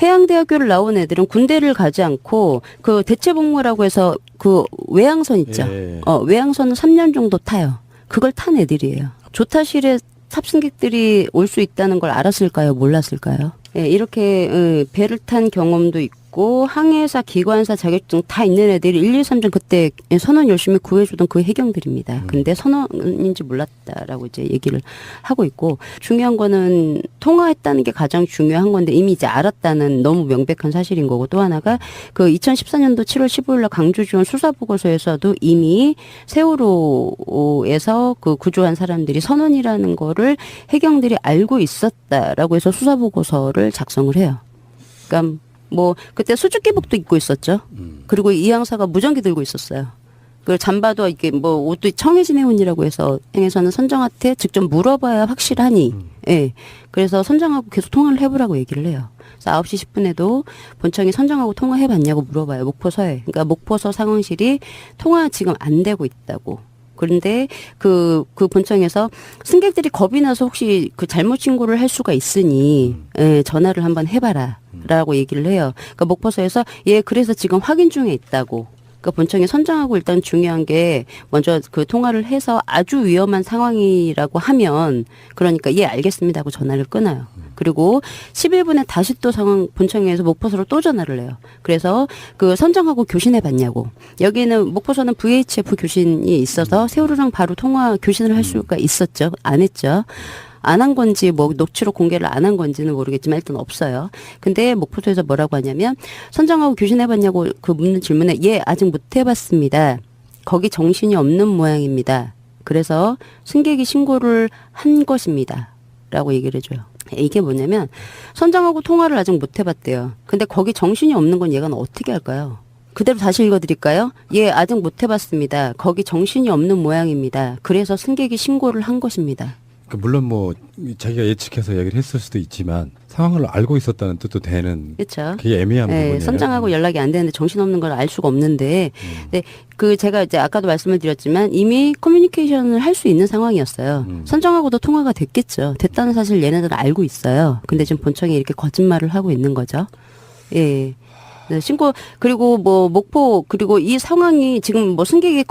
해양대학교를 나온 애들은 군대를 가지 않고 그 대체복무라고 해서 그 외항선 있죠. 예. 외항선을 3년 정도 타요. 그걸 탄 애들이에요. 조타실에 탑승객들이 올 수 있다는 걸 알았을까요? 몰랐을까요? 예, 이렇게 배를 탄 경험도 있고 항해사, 기관사 자격증 다 있는 애들이 1, 2, 3전 그때 선원 열심히 구해주던 그 해경들입니다. 근데 선원인지 몰랐다라고 이제 얘기를 하고 있고, 중요한 거는 통화했다는 게 가장 중요한 건데 이미 이제 알았다는 너무 명백한 사실인 거고, 또 하나가 그 2014년도 7월 15일 날 광주지원 수사보고서에서도 이미 세월호에서 그 구조한 사람들이 선원이라는 거를 해경들이 알고 있었다라고 해서 수사보고서를 작성을 해요. 그러니까 뭐 그때 수축기복도 입고 있었죠. 그리고 이 형사가 무전기 들고 있었어요. 그 잠바도 이게 뭐 옷도 청해진 해운이라고 해서 행에서는 선장한테 직접 물어봐야 확실하니. 예. 그래서 선장하고 계속 통화를 해보라고 얘기를 해요. 그래서 9시 10분에도 본청이 선장하고 통화해봤냐고 물어봐요. 목포서에. 그러니까 목포서 상황실이 통화 지금 안 되고 있다고. 그런데 그 본청에서 승객들이 겁이 나서 혹시 그 잘못 신고를 할 수가 있으니 예, 전화를 한번 해봐라 라고 얘기를 해요. 그러니까 목포서에서 예, 그래서 지금 확인 중에 있다고. 그러니까 본청이 선장하고 일단 중요한 게 먼저 그 통화를 해서 아주 위험한 상황이라고 하면 그러니까 예, 알겠습니다 하고 전화를 끊어요. 그리고 11분에 다시 또 상황 본청에서 목포서로 또 전화를 해요. 그래서 그 선장하고 교신해 봤냐고. 여기는 목포서는 VHF 교신이 있어서 세월호랑 바로 통화 교신을 할 수가 있었죠. 안 했죠. 안 한 건지 뭐 녹취록 공개를 안 한 건지는 모르겠지만 일단 없어요. 근데 목포소에서 뭐라고 하냐면 선장하고 교신해봤냐고 그 묻는 질문에 예, 아직 못 해봤습니다. 거기 정신이 없는 모양입니다. 그래서 승객이 신고를 한 것입니다. 라고 얘기를 해줘요. 이게 뭐냐면 선장하고 통화를 아직 못 해봤대요. 근데 거기 정신이 없는 건 얘가 어떻게 할까요? 그대로 다시 읽어드릴까요? 예, 아직 못 해봤습니다. 거기 정신이 없는 모양입니다. 그래서 승객이 신고를 한 것입니다. 물론 뭐 자기가 예측해서 얘기를 했을 수도 있지만 상황을 알고 있었다는 뜻도 되는. 그렇죠. 그게 애매한 부분이에요. 선장하고 연락이 안 되는데 정신없는 걸 알 수가 없는데, 근데 그 제가 이제 아까도 말씀을 드렸지만 이미 커뮤니케이션을 할 수 있는 상황이었어요. 선장하고도 통화가 됐겠죠. 됐다는 사실 얘네들 알고 있어요. 근데 지금 본청이 이렇게 거짓말을 하고 있는 거죠. 예. 네, 신고, 그리고 뭐, 목포, 그리고 이 상황이 지금 뭐 승객이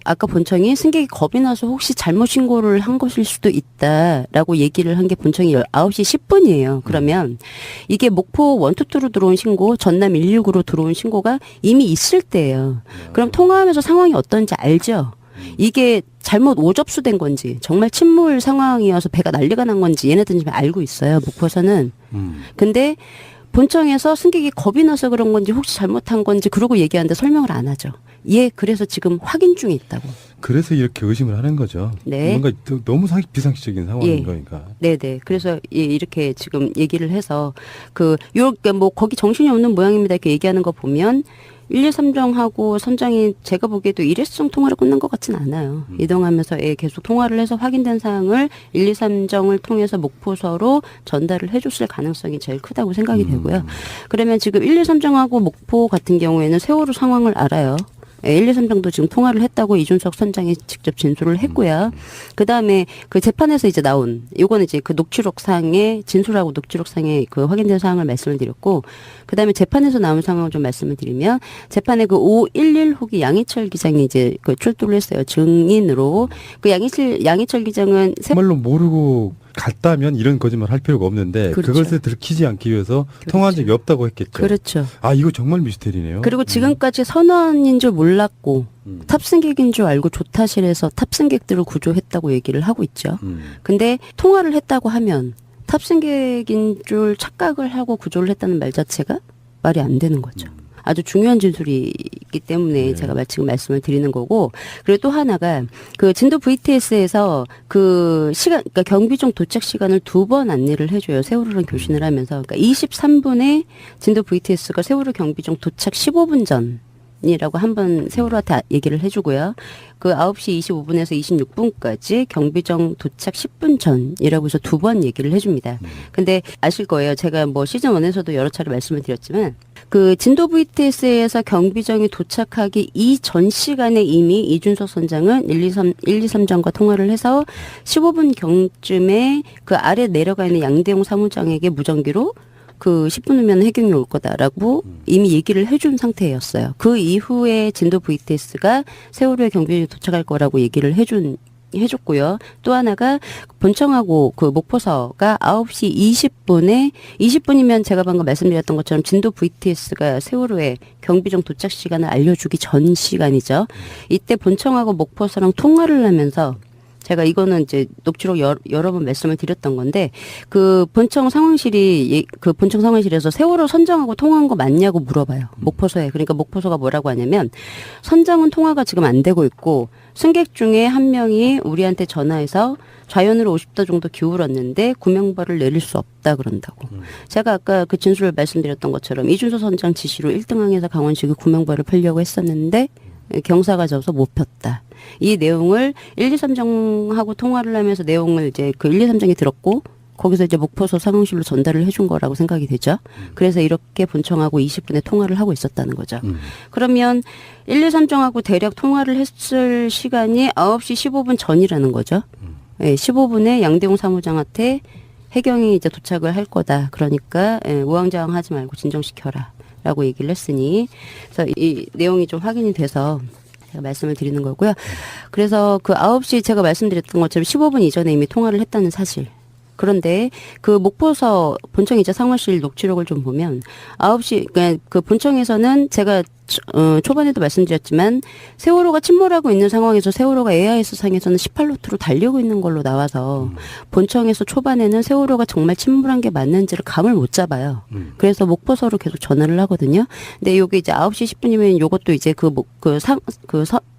아까 본청이 승객이 겁이 나서 혹시 잘못 신고를 한 것일 수도 있다라고 얘기를 한 게 본청이 9시 10분이에요. 그러면 이게 목포 122로 들어온 신고, 전남 119로 들어온 신고가 이미 있을 때예요. 그럼 통화하면서 상황이 어떤지 알죠? 이게 잘못 오접수된 건지, 정말 침몰 상황이어서 배가 난리가 난 건지 얘네들은 지금 알고 있어요. 목포에서는. 근데 본청에서 승객이 겁이 나서 그런 건지 혹시 잘못한 건지 그러고 얘기하는데 설명을 안 하죠. 예, 그래서 지금 확인 중에 있다고. 그래서 이렇게 의심을 하는 거죠. 네. 뭔가 너무 비상식적인 상황인 예. 거니까. 네네. 그래서 예, 이렇게 지금 얘기를 해서 요렇게 뭐 거기 정신이 없는 모양입니다. 이렇게 얘기하는 거 보면 1, 2, 3정하고 선장이 제가 보기에도 일회성 통화로 끝난 것 같진 않아요. 이동하면서 예, 계속 통화를 해서 확인된 사항을 1, 2, 3정을 통해서 목포서로 전달을 해줬을 가능성이 제일 크다고 생각이 되고요. 그러면 지금 1, 2, 3정하고 목포 같은 경우에는 세월호 상황을 알아요. 1, 2, 3정도 지금 통화를 했다고 이준석 선장이 직접 진술을 했고요. 그 다음에 그 재판에서 이제 나온, 요거는 이제 그 녹취록상의, 진술하고 녹취록상의 그 확인된 사항을 말씀을 드렸고, 그 다음에 재판에서 나온 상황을 좀 말씀을 드리면, 재판에 그 511 호기 양희철 기장이 이제 그 출두를 했어요. 증인으로. 그 양희철 기장은 정말로 모르고 갔다면 이런 거짓말 할 필요가 없는데 그렇죠. 그것을 들키지 않기 위해서 통화한 적이 없다고 했겠죠. 그렇죠. 아, 이거 정말 미스테리네요. 그리고 지금까지 선원인 줄 몰랐고, 탑승객인 줄 알고 조타실에서 탑승객들을 구조했다고 얘기를 하고 있죠. 근데 통화를 했다고 하면 탑승객인 줄 착각을 하고 구조를 했다는 말 자체가 말이 안 되는 거죠. 아주 중요한 진술이기 때문에 네. 제가 지금 말씀을 드리는 거고, 그리고 또 하나가 그 진도 VTS에서 그 시간, 그러니까 경비정 도착 시간을 2번 안내를 해줘요. 세월호랑 교신을 하면서. 그러니까 23분에 진도 VTS가 세월호 경비정 도착 15분 전. 이라고 한번 세월호한테 얘기를 해주고요. 그 9시 25분에서 26분까지 경비정 도착 10분 전이라고 해서 2번 얘기를 해줍니다. 근데 아실 거예요. 제가 뭐 시즌 1에서도 여러 차례 말씀을 드렸지만 그 진도 VTS에서 경비정이 도착하기 이전 시간에 이미 이준석 선장은 1, 2, 3정과 통화를 해서 15분 경쯤에 그 아래 내려가 있는 양대용 사무장에게 무전기로 그 10분 후면 해경이 올 거다라고 이미 얘기를 해준 상태였어요. 그 이후에 진도 VTS가 세월호에 경비정이 도착할 거라고 얘기를 해줬고요. 또 하나가 본청하고 그 목포서가 9시 20분이면 제가 방금 말씀드렸던 것처럼 진도 VTS가 세월호에 경비정 도착 시간을 알려주기 전 시간이죠. 이때 본청하고 목포서랑 통화를 하면서 제가 이거는 이제 녹취록 여러 번 말씀을 드렸던 건데 그 본청 상황실에서 세월호 선장하고 통화한 거 맞냐고 물어봐요. 목포서에. 그러니까 목포서가 뭐라고 하냐면 선장은 통화가 지금 안 되고 있고 승객 중에 한 명이 우리한테 전화해서 좌연으로 50도 정도 기울었는데 구명발을 내릴 수 없다 그런다고. 제가 아까 그 진술을 말씀드렸던 것처럼 이준석 선장 지시로 1등항에서 강원식이 구명발을 펴려고 했었는데 경사가 져서 못 폈다. 이 내용을 1, 2, 3정하고 통화를 하면서 내용을 이제 그 1, 2, 3정이 들었고 거기서 이제 목포서 상황실로 전달을 해준 거라고 생각이 되죠. 그래서 이렇게 본청하고 20분에 통화를 하고 있었다는 거죠. 그러면 1, 2, 3정하고 대략 통화를 했을 시간이 9시 15분 전이라는 거죠. 예, 15분에 양대용 사무장한테 해경이 이제 도착을 할 거다. 그러니까 예, 우왕좌왕하지 말고 진정시켜라. 라고 얘기를 했으니 그래서 이 내용이 좀 확인이 돼서 제가 말씀을 드리는 거고요. 그래서 그 9시 제가 말씀드렸던 것처럼 15분 이전에 이미 통화를 했다는 사실. 그런데 그 목포서 본청 이제 상황실 녹취록을 좀 보면 9시 그러니까 그 본청에서는 제가 초반에도 말씀드렸지만 세월호가 침몰하고 있는 상황에서 세월호가 AIS 상에서는 18노트로 달리고 있는 걸로 나와서 본청에서 초반에는 세월호가 정말 침몰한 게 맞는지를 감을 못 잡아요. 그래서 목포서로 계속 전화를 하거든요. 근데 여기 이제 9시 10분이면 요것도 이제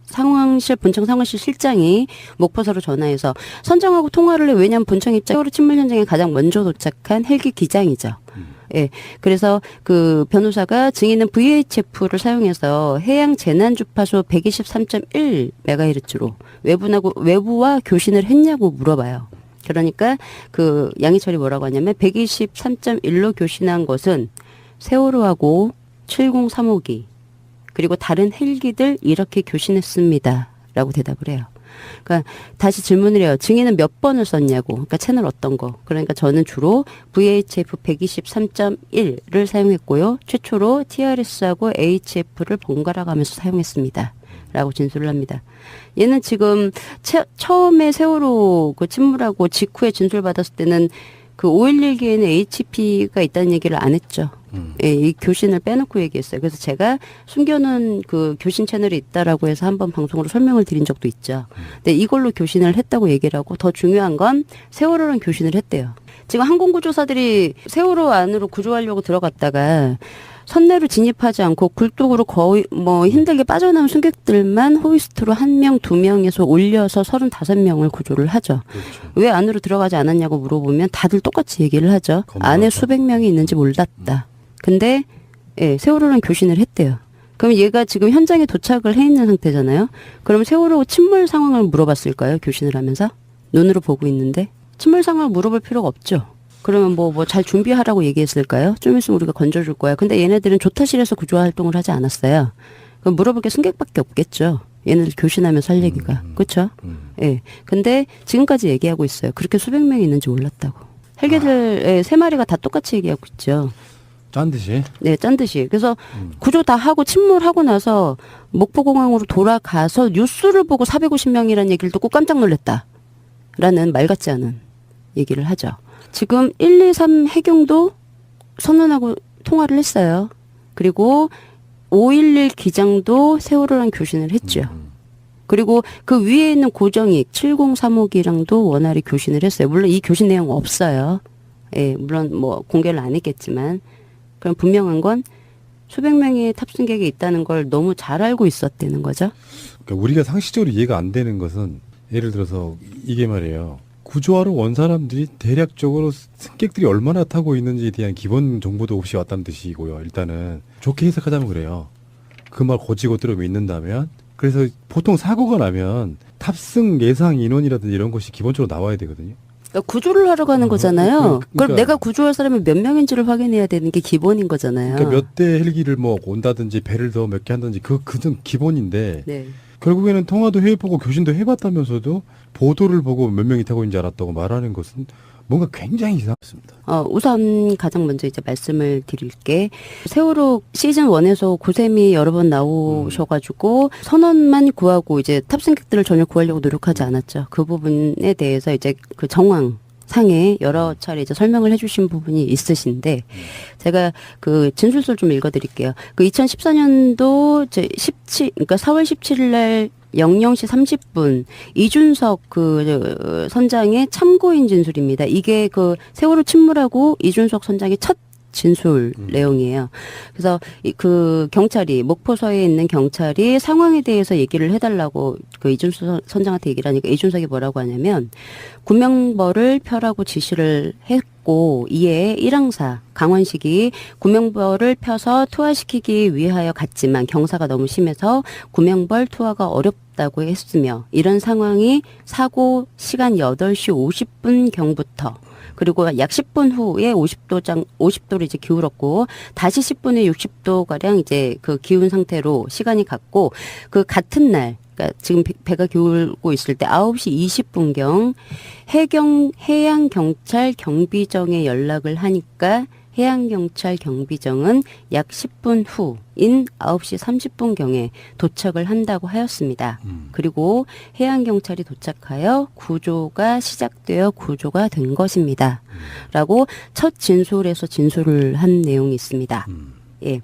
상황실 본청 상황실 실장이 목포서로 전화해서 선장하고 통화를 해. 왜냐하면 본청 입장 세월호 침몰 현장에 가장 먼저 도착한 헬기 기장이죠. 예. 그래서 그 변호사가 증인은 VHF를 사용해서 해양 재난 주파수 123.1MHz로 외부와 교신을 했냐고 물어봐요. 그러니까 그 양희철이 뭐라고 하냐면 123.1로 교신한 것은 세월호하고 703호기 그리고 다른 헬기들 이렇게 교신했습니다. 라고 대답을 해요. 그러니까 다시 질문을 해요. 증인은 몇 번을 썼냐고. 그러니까 채널 어떤 거. 그러니까 저는 주로 VHF 123.1를 사용했고요. 최초로 TRS하고 HF를 번갈아 가면서 사용했습니다. 라고 진술을 합니다. 얘는 지금 처음에 세월호 그 침몰하고 직후에 진술받았을 때는 그 511기에는 HP가 있다는 얘기를 안 했죠. 예, 이 교신을 빼놓고 얘기했어요. 그래서 제가 숨겨놓은 그 교신 채널이 있다라고 해서 한번 방송으로 설명을 드린 적도 있죠. 근데 이걸로 교신을 했다고 얘기를 하고 더 중요한 건 세월호랑 교신을 했대요. 지금 항공구조사들이 세월호 안으로 구조하려고 들어갔다가 선내로 진입하지 않고 굴뚝으로 거의 뭐 힘들게 빠져나온 승객들만 호이스트로 1명, 2명에서 올려서 35명을 구조를 하죠. 그렇죠. 왜 안으로 들어가지 않았냐고 물어보면 다들 똑같이 얘기를 하죠. 겁나다. 안에 수백 명이 있는지 몰랐다. 근데 예, 세월호랑 교신을 했대요. 그럼 얘가 지금 현장에 도착을 해 있는 상태잖아요. 그럼 세월호 침몰 상황을 물어봤을까요? 교신을 하면서? 눈으로 보고 있는데 침몰 상황을 물어볼 필요가 없죠. 그러면 뭐 잘 준비하라고 얘기했을까요? 좀 있으면 우리가 건져줄 거야. 근데 얘네들은 조타실에서 구조 활동을 하지 않았어요. 그럼 물어볼 게 승객밖에 없겠죠. 얘네들 교신하면서 할 얘기가. 그렇죠? 예. 근데 지금까지 얘기하고 있어요. 그렇게 수백 명이 있는지 몰랐다고. 헬기들 3마리가 다 똑같이 얘기하고 있죠. 짠 듯이. 네, 짠 듯이. 그래서 구조 다 하고 침몰하고 나서 목포공항으로 돌아가서 뉴스를 보고 450명이라는 얘기를 듣고 깜짝 놀랐다. 라는 말 같지 않은 얘기를 하죠. 지금 123 해경도 선언하고 통화를 했어요. 그리고 511 기장도 세월호랑 교신을 했죠. 그리고 그 위에 있는 고정익 7035기랑도 원활히 교신을 했어요. 물론 이 교신 내용 없어요. 예, 물론 뭐 공개를 안 했겠지만 그럼 분명한 건 수백 명의 탑승객이 있다는 걸 너무 잘 알고 있었다는 거죠. 그러니까 우리가 상식적으로 이해가 안 되는 것은 예를 들어서 이게 말이에요. 구조하러 온 사람들이 대략적으로 승객들이 얼마나 타고 있는지에 대한 기본 정보도 없이 왔다는 뜻이고요. 일단은 좋게 해석하자면 그래요. 그 말 고지고대로 믿는다면 그래서 보통 사고가 나면 탑승 예상 인원이라든지 이런 것이 기본적으로 나와야 되거든요. 그러니까 구조를 하러 가는 거잖아요. 그러니까 그럼 내가 구조할 사람이 몇 명인지를 확인해야 되는 게 기본인 거잖아요. 그러니까 몇 대 헬기를 뭐 온다든지 배를 더 몇 개 한다든지 그건 기본인데 네. 결국에는 통화도 해보고 교신도 해봤다면서도 보도를 보고 몇 명이 타고 있는지 알았다고 말하는 것은 뭔가 굉장히 이상했습니다. 우선 가장 먼저 이제 말씀을 드릴게. 세월호 시즌 1에서 고샘이 여러 번 나오셔가지고 선언만 구하고 이제 탑승객들을 전혀 구하려고 노력하지 않았죠. 그 부분에 대해서 이제 그 정황 상에 여러 차례 이제 설명을 해주신 부분이 있으신데 제가 그 진술서를 좀 읽어드릴게요. 그 2014년도 그러니까 4월 17일 날 00시 30분 이준석 그 선장의 참고인 진술입니다. 이게 그 세월호 침몰하고 이준석 선장의 첫 진술 내용이에요. 그래서 그 경찰이 목포서에 있는 경찰이 상황에 대해서 얘기를 해달라고 그 이준석 선장한테 얘기를 하니까 이준석이 뭐라고 하냐면 구명벌을 펴라고 지시를 했고 이에 1항사 강원식이 구명벌을 펴서 투하시키기 위하여 갔지만 경사가 너무 심해서 구명벌 투하가 어렵다고 했으며 이런 상황이 사고 시간 8시 50분경부터 그리고 약 10분 후에 50도로 이제 기울었고 다시 10분 후에 60도 가량 이제 그 기운 상태로 시간이 갔고 그 같은 날 그러니까 지금 배가 기울고 있을 때 9시 20분경 해양경찰 경비정에 연락을 하니까 해양경찰 경비정은 약 10분 후인 9시 30분경에 도착을 한다고 하였습니다. 그리고 해양경찰이 도착하여 구조가 시작되어 구조가 된 것입니다. 라고 첫 진술에서 진술을 한 내용이 있습니다. 예.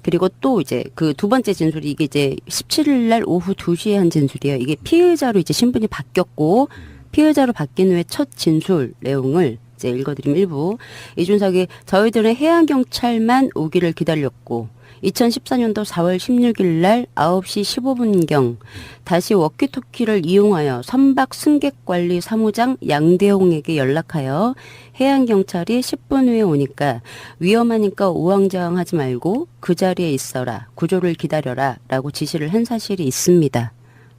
그리고 또 이제 그 두 번째 진술이 이게 이제 17일 날 오후 2시에 한 진술이에요. 이게 피의자로 이제 신분이 바뀌었고 피의자로 바뀐 후에 첫 진술 내용을 이제 읽어드리면 일부 이준석이 저희들은 해양경찰만 오기를 기다렸고 2014년도 4월 16일 날 9시 15분경 다시 워키토키를 이용하여 선박 승객관리 사무장 양대홍에게 연락하여 해양경찰이 10분 후에 오니까 위험하니까 우왕좌왕하지 말고 그 자리에 있어라 구조를 기다려라 라고 지시를 한 사실이 있습니다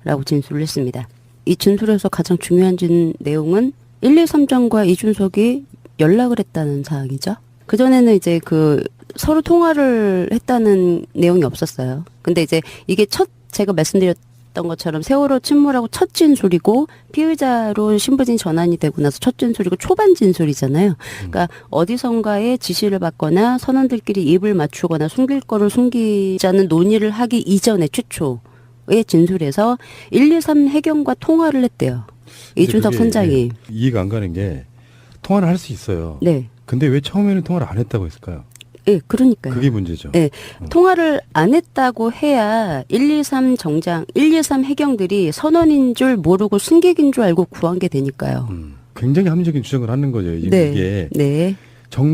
라고 진술을 했습니다. 이 진술에서 가장 중요한 내용은 123정과 이준석이 연락을 했다는 사항이죠. 그전에는 이제 그 서로 통화를 했다는 내용이 없었어요. 근데 이제 이게 제가 말씀드렸던 것처럼 세월호 침몰하고 첫 진술이고 피의자로 신분이 전환이 되고 나서 첫 진술이고 초반 진술이잖아요. 그러니까 어디선가에 지시를 받거나 선원들끼리 입을 맞추거나 숨길 거를 숨기자는 논의를 하기 이전에 최초의 진술에서 123 해경과 통화를 했대요. 이준석 선장이. 이해가 안 가는 게 통화를 할 수 있어요. 네. 근데 왜 처음에는 통화를 안 했다고 했을까요? 예, 그러니까요. 그게 문제죠. 네. 통화를 안 했다고 해야 123 해경들이 선원인 줄 모르고 승객인 줄 알고 구한 게 되니까요. 굉장히 합리적인 주장을 하는 거죠. 네. 이게 네.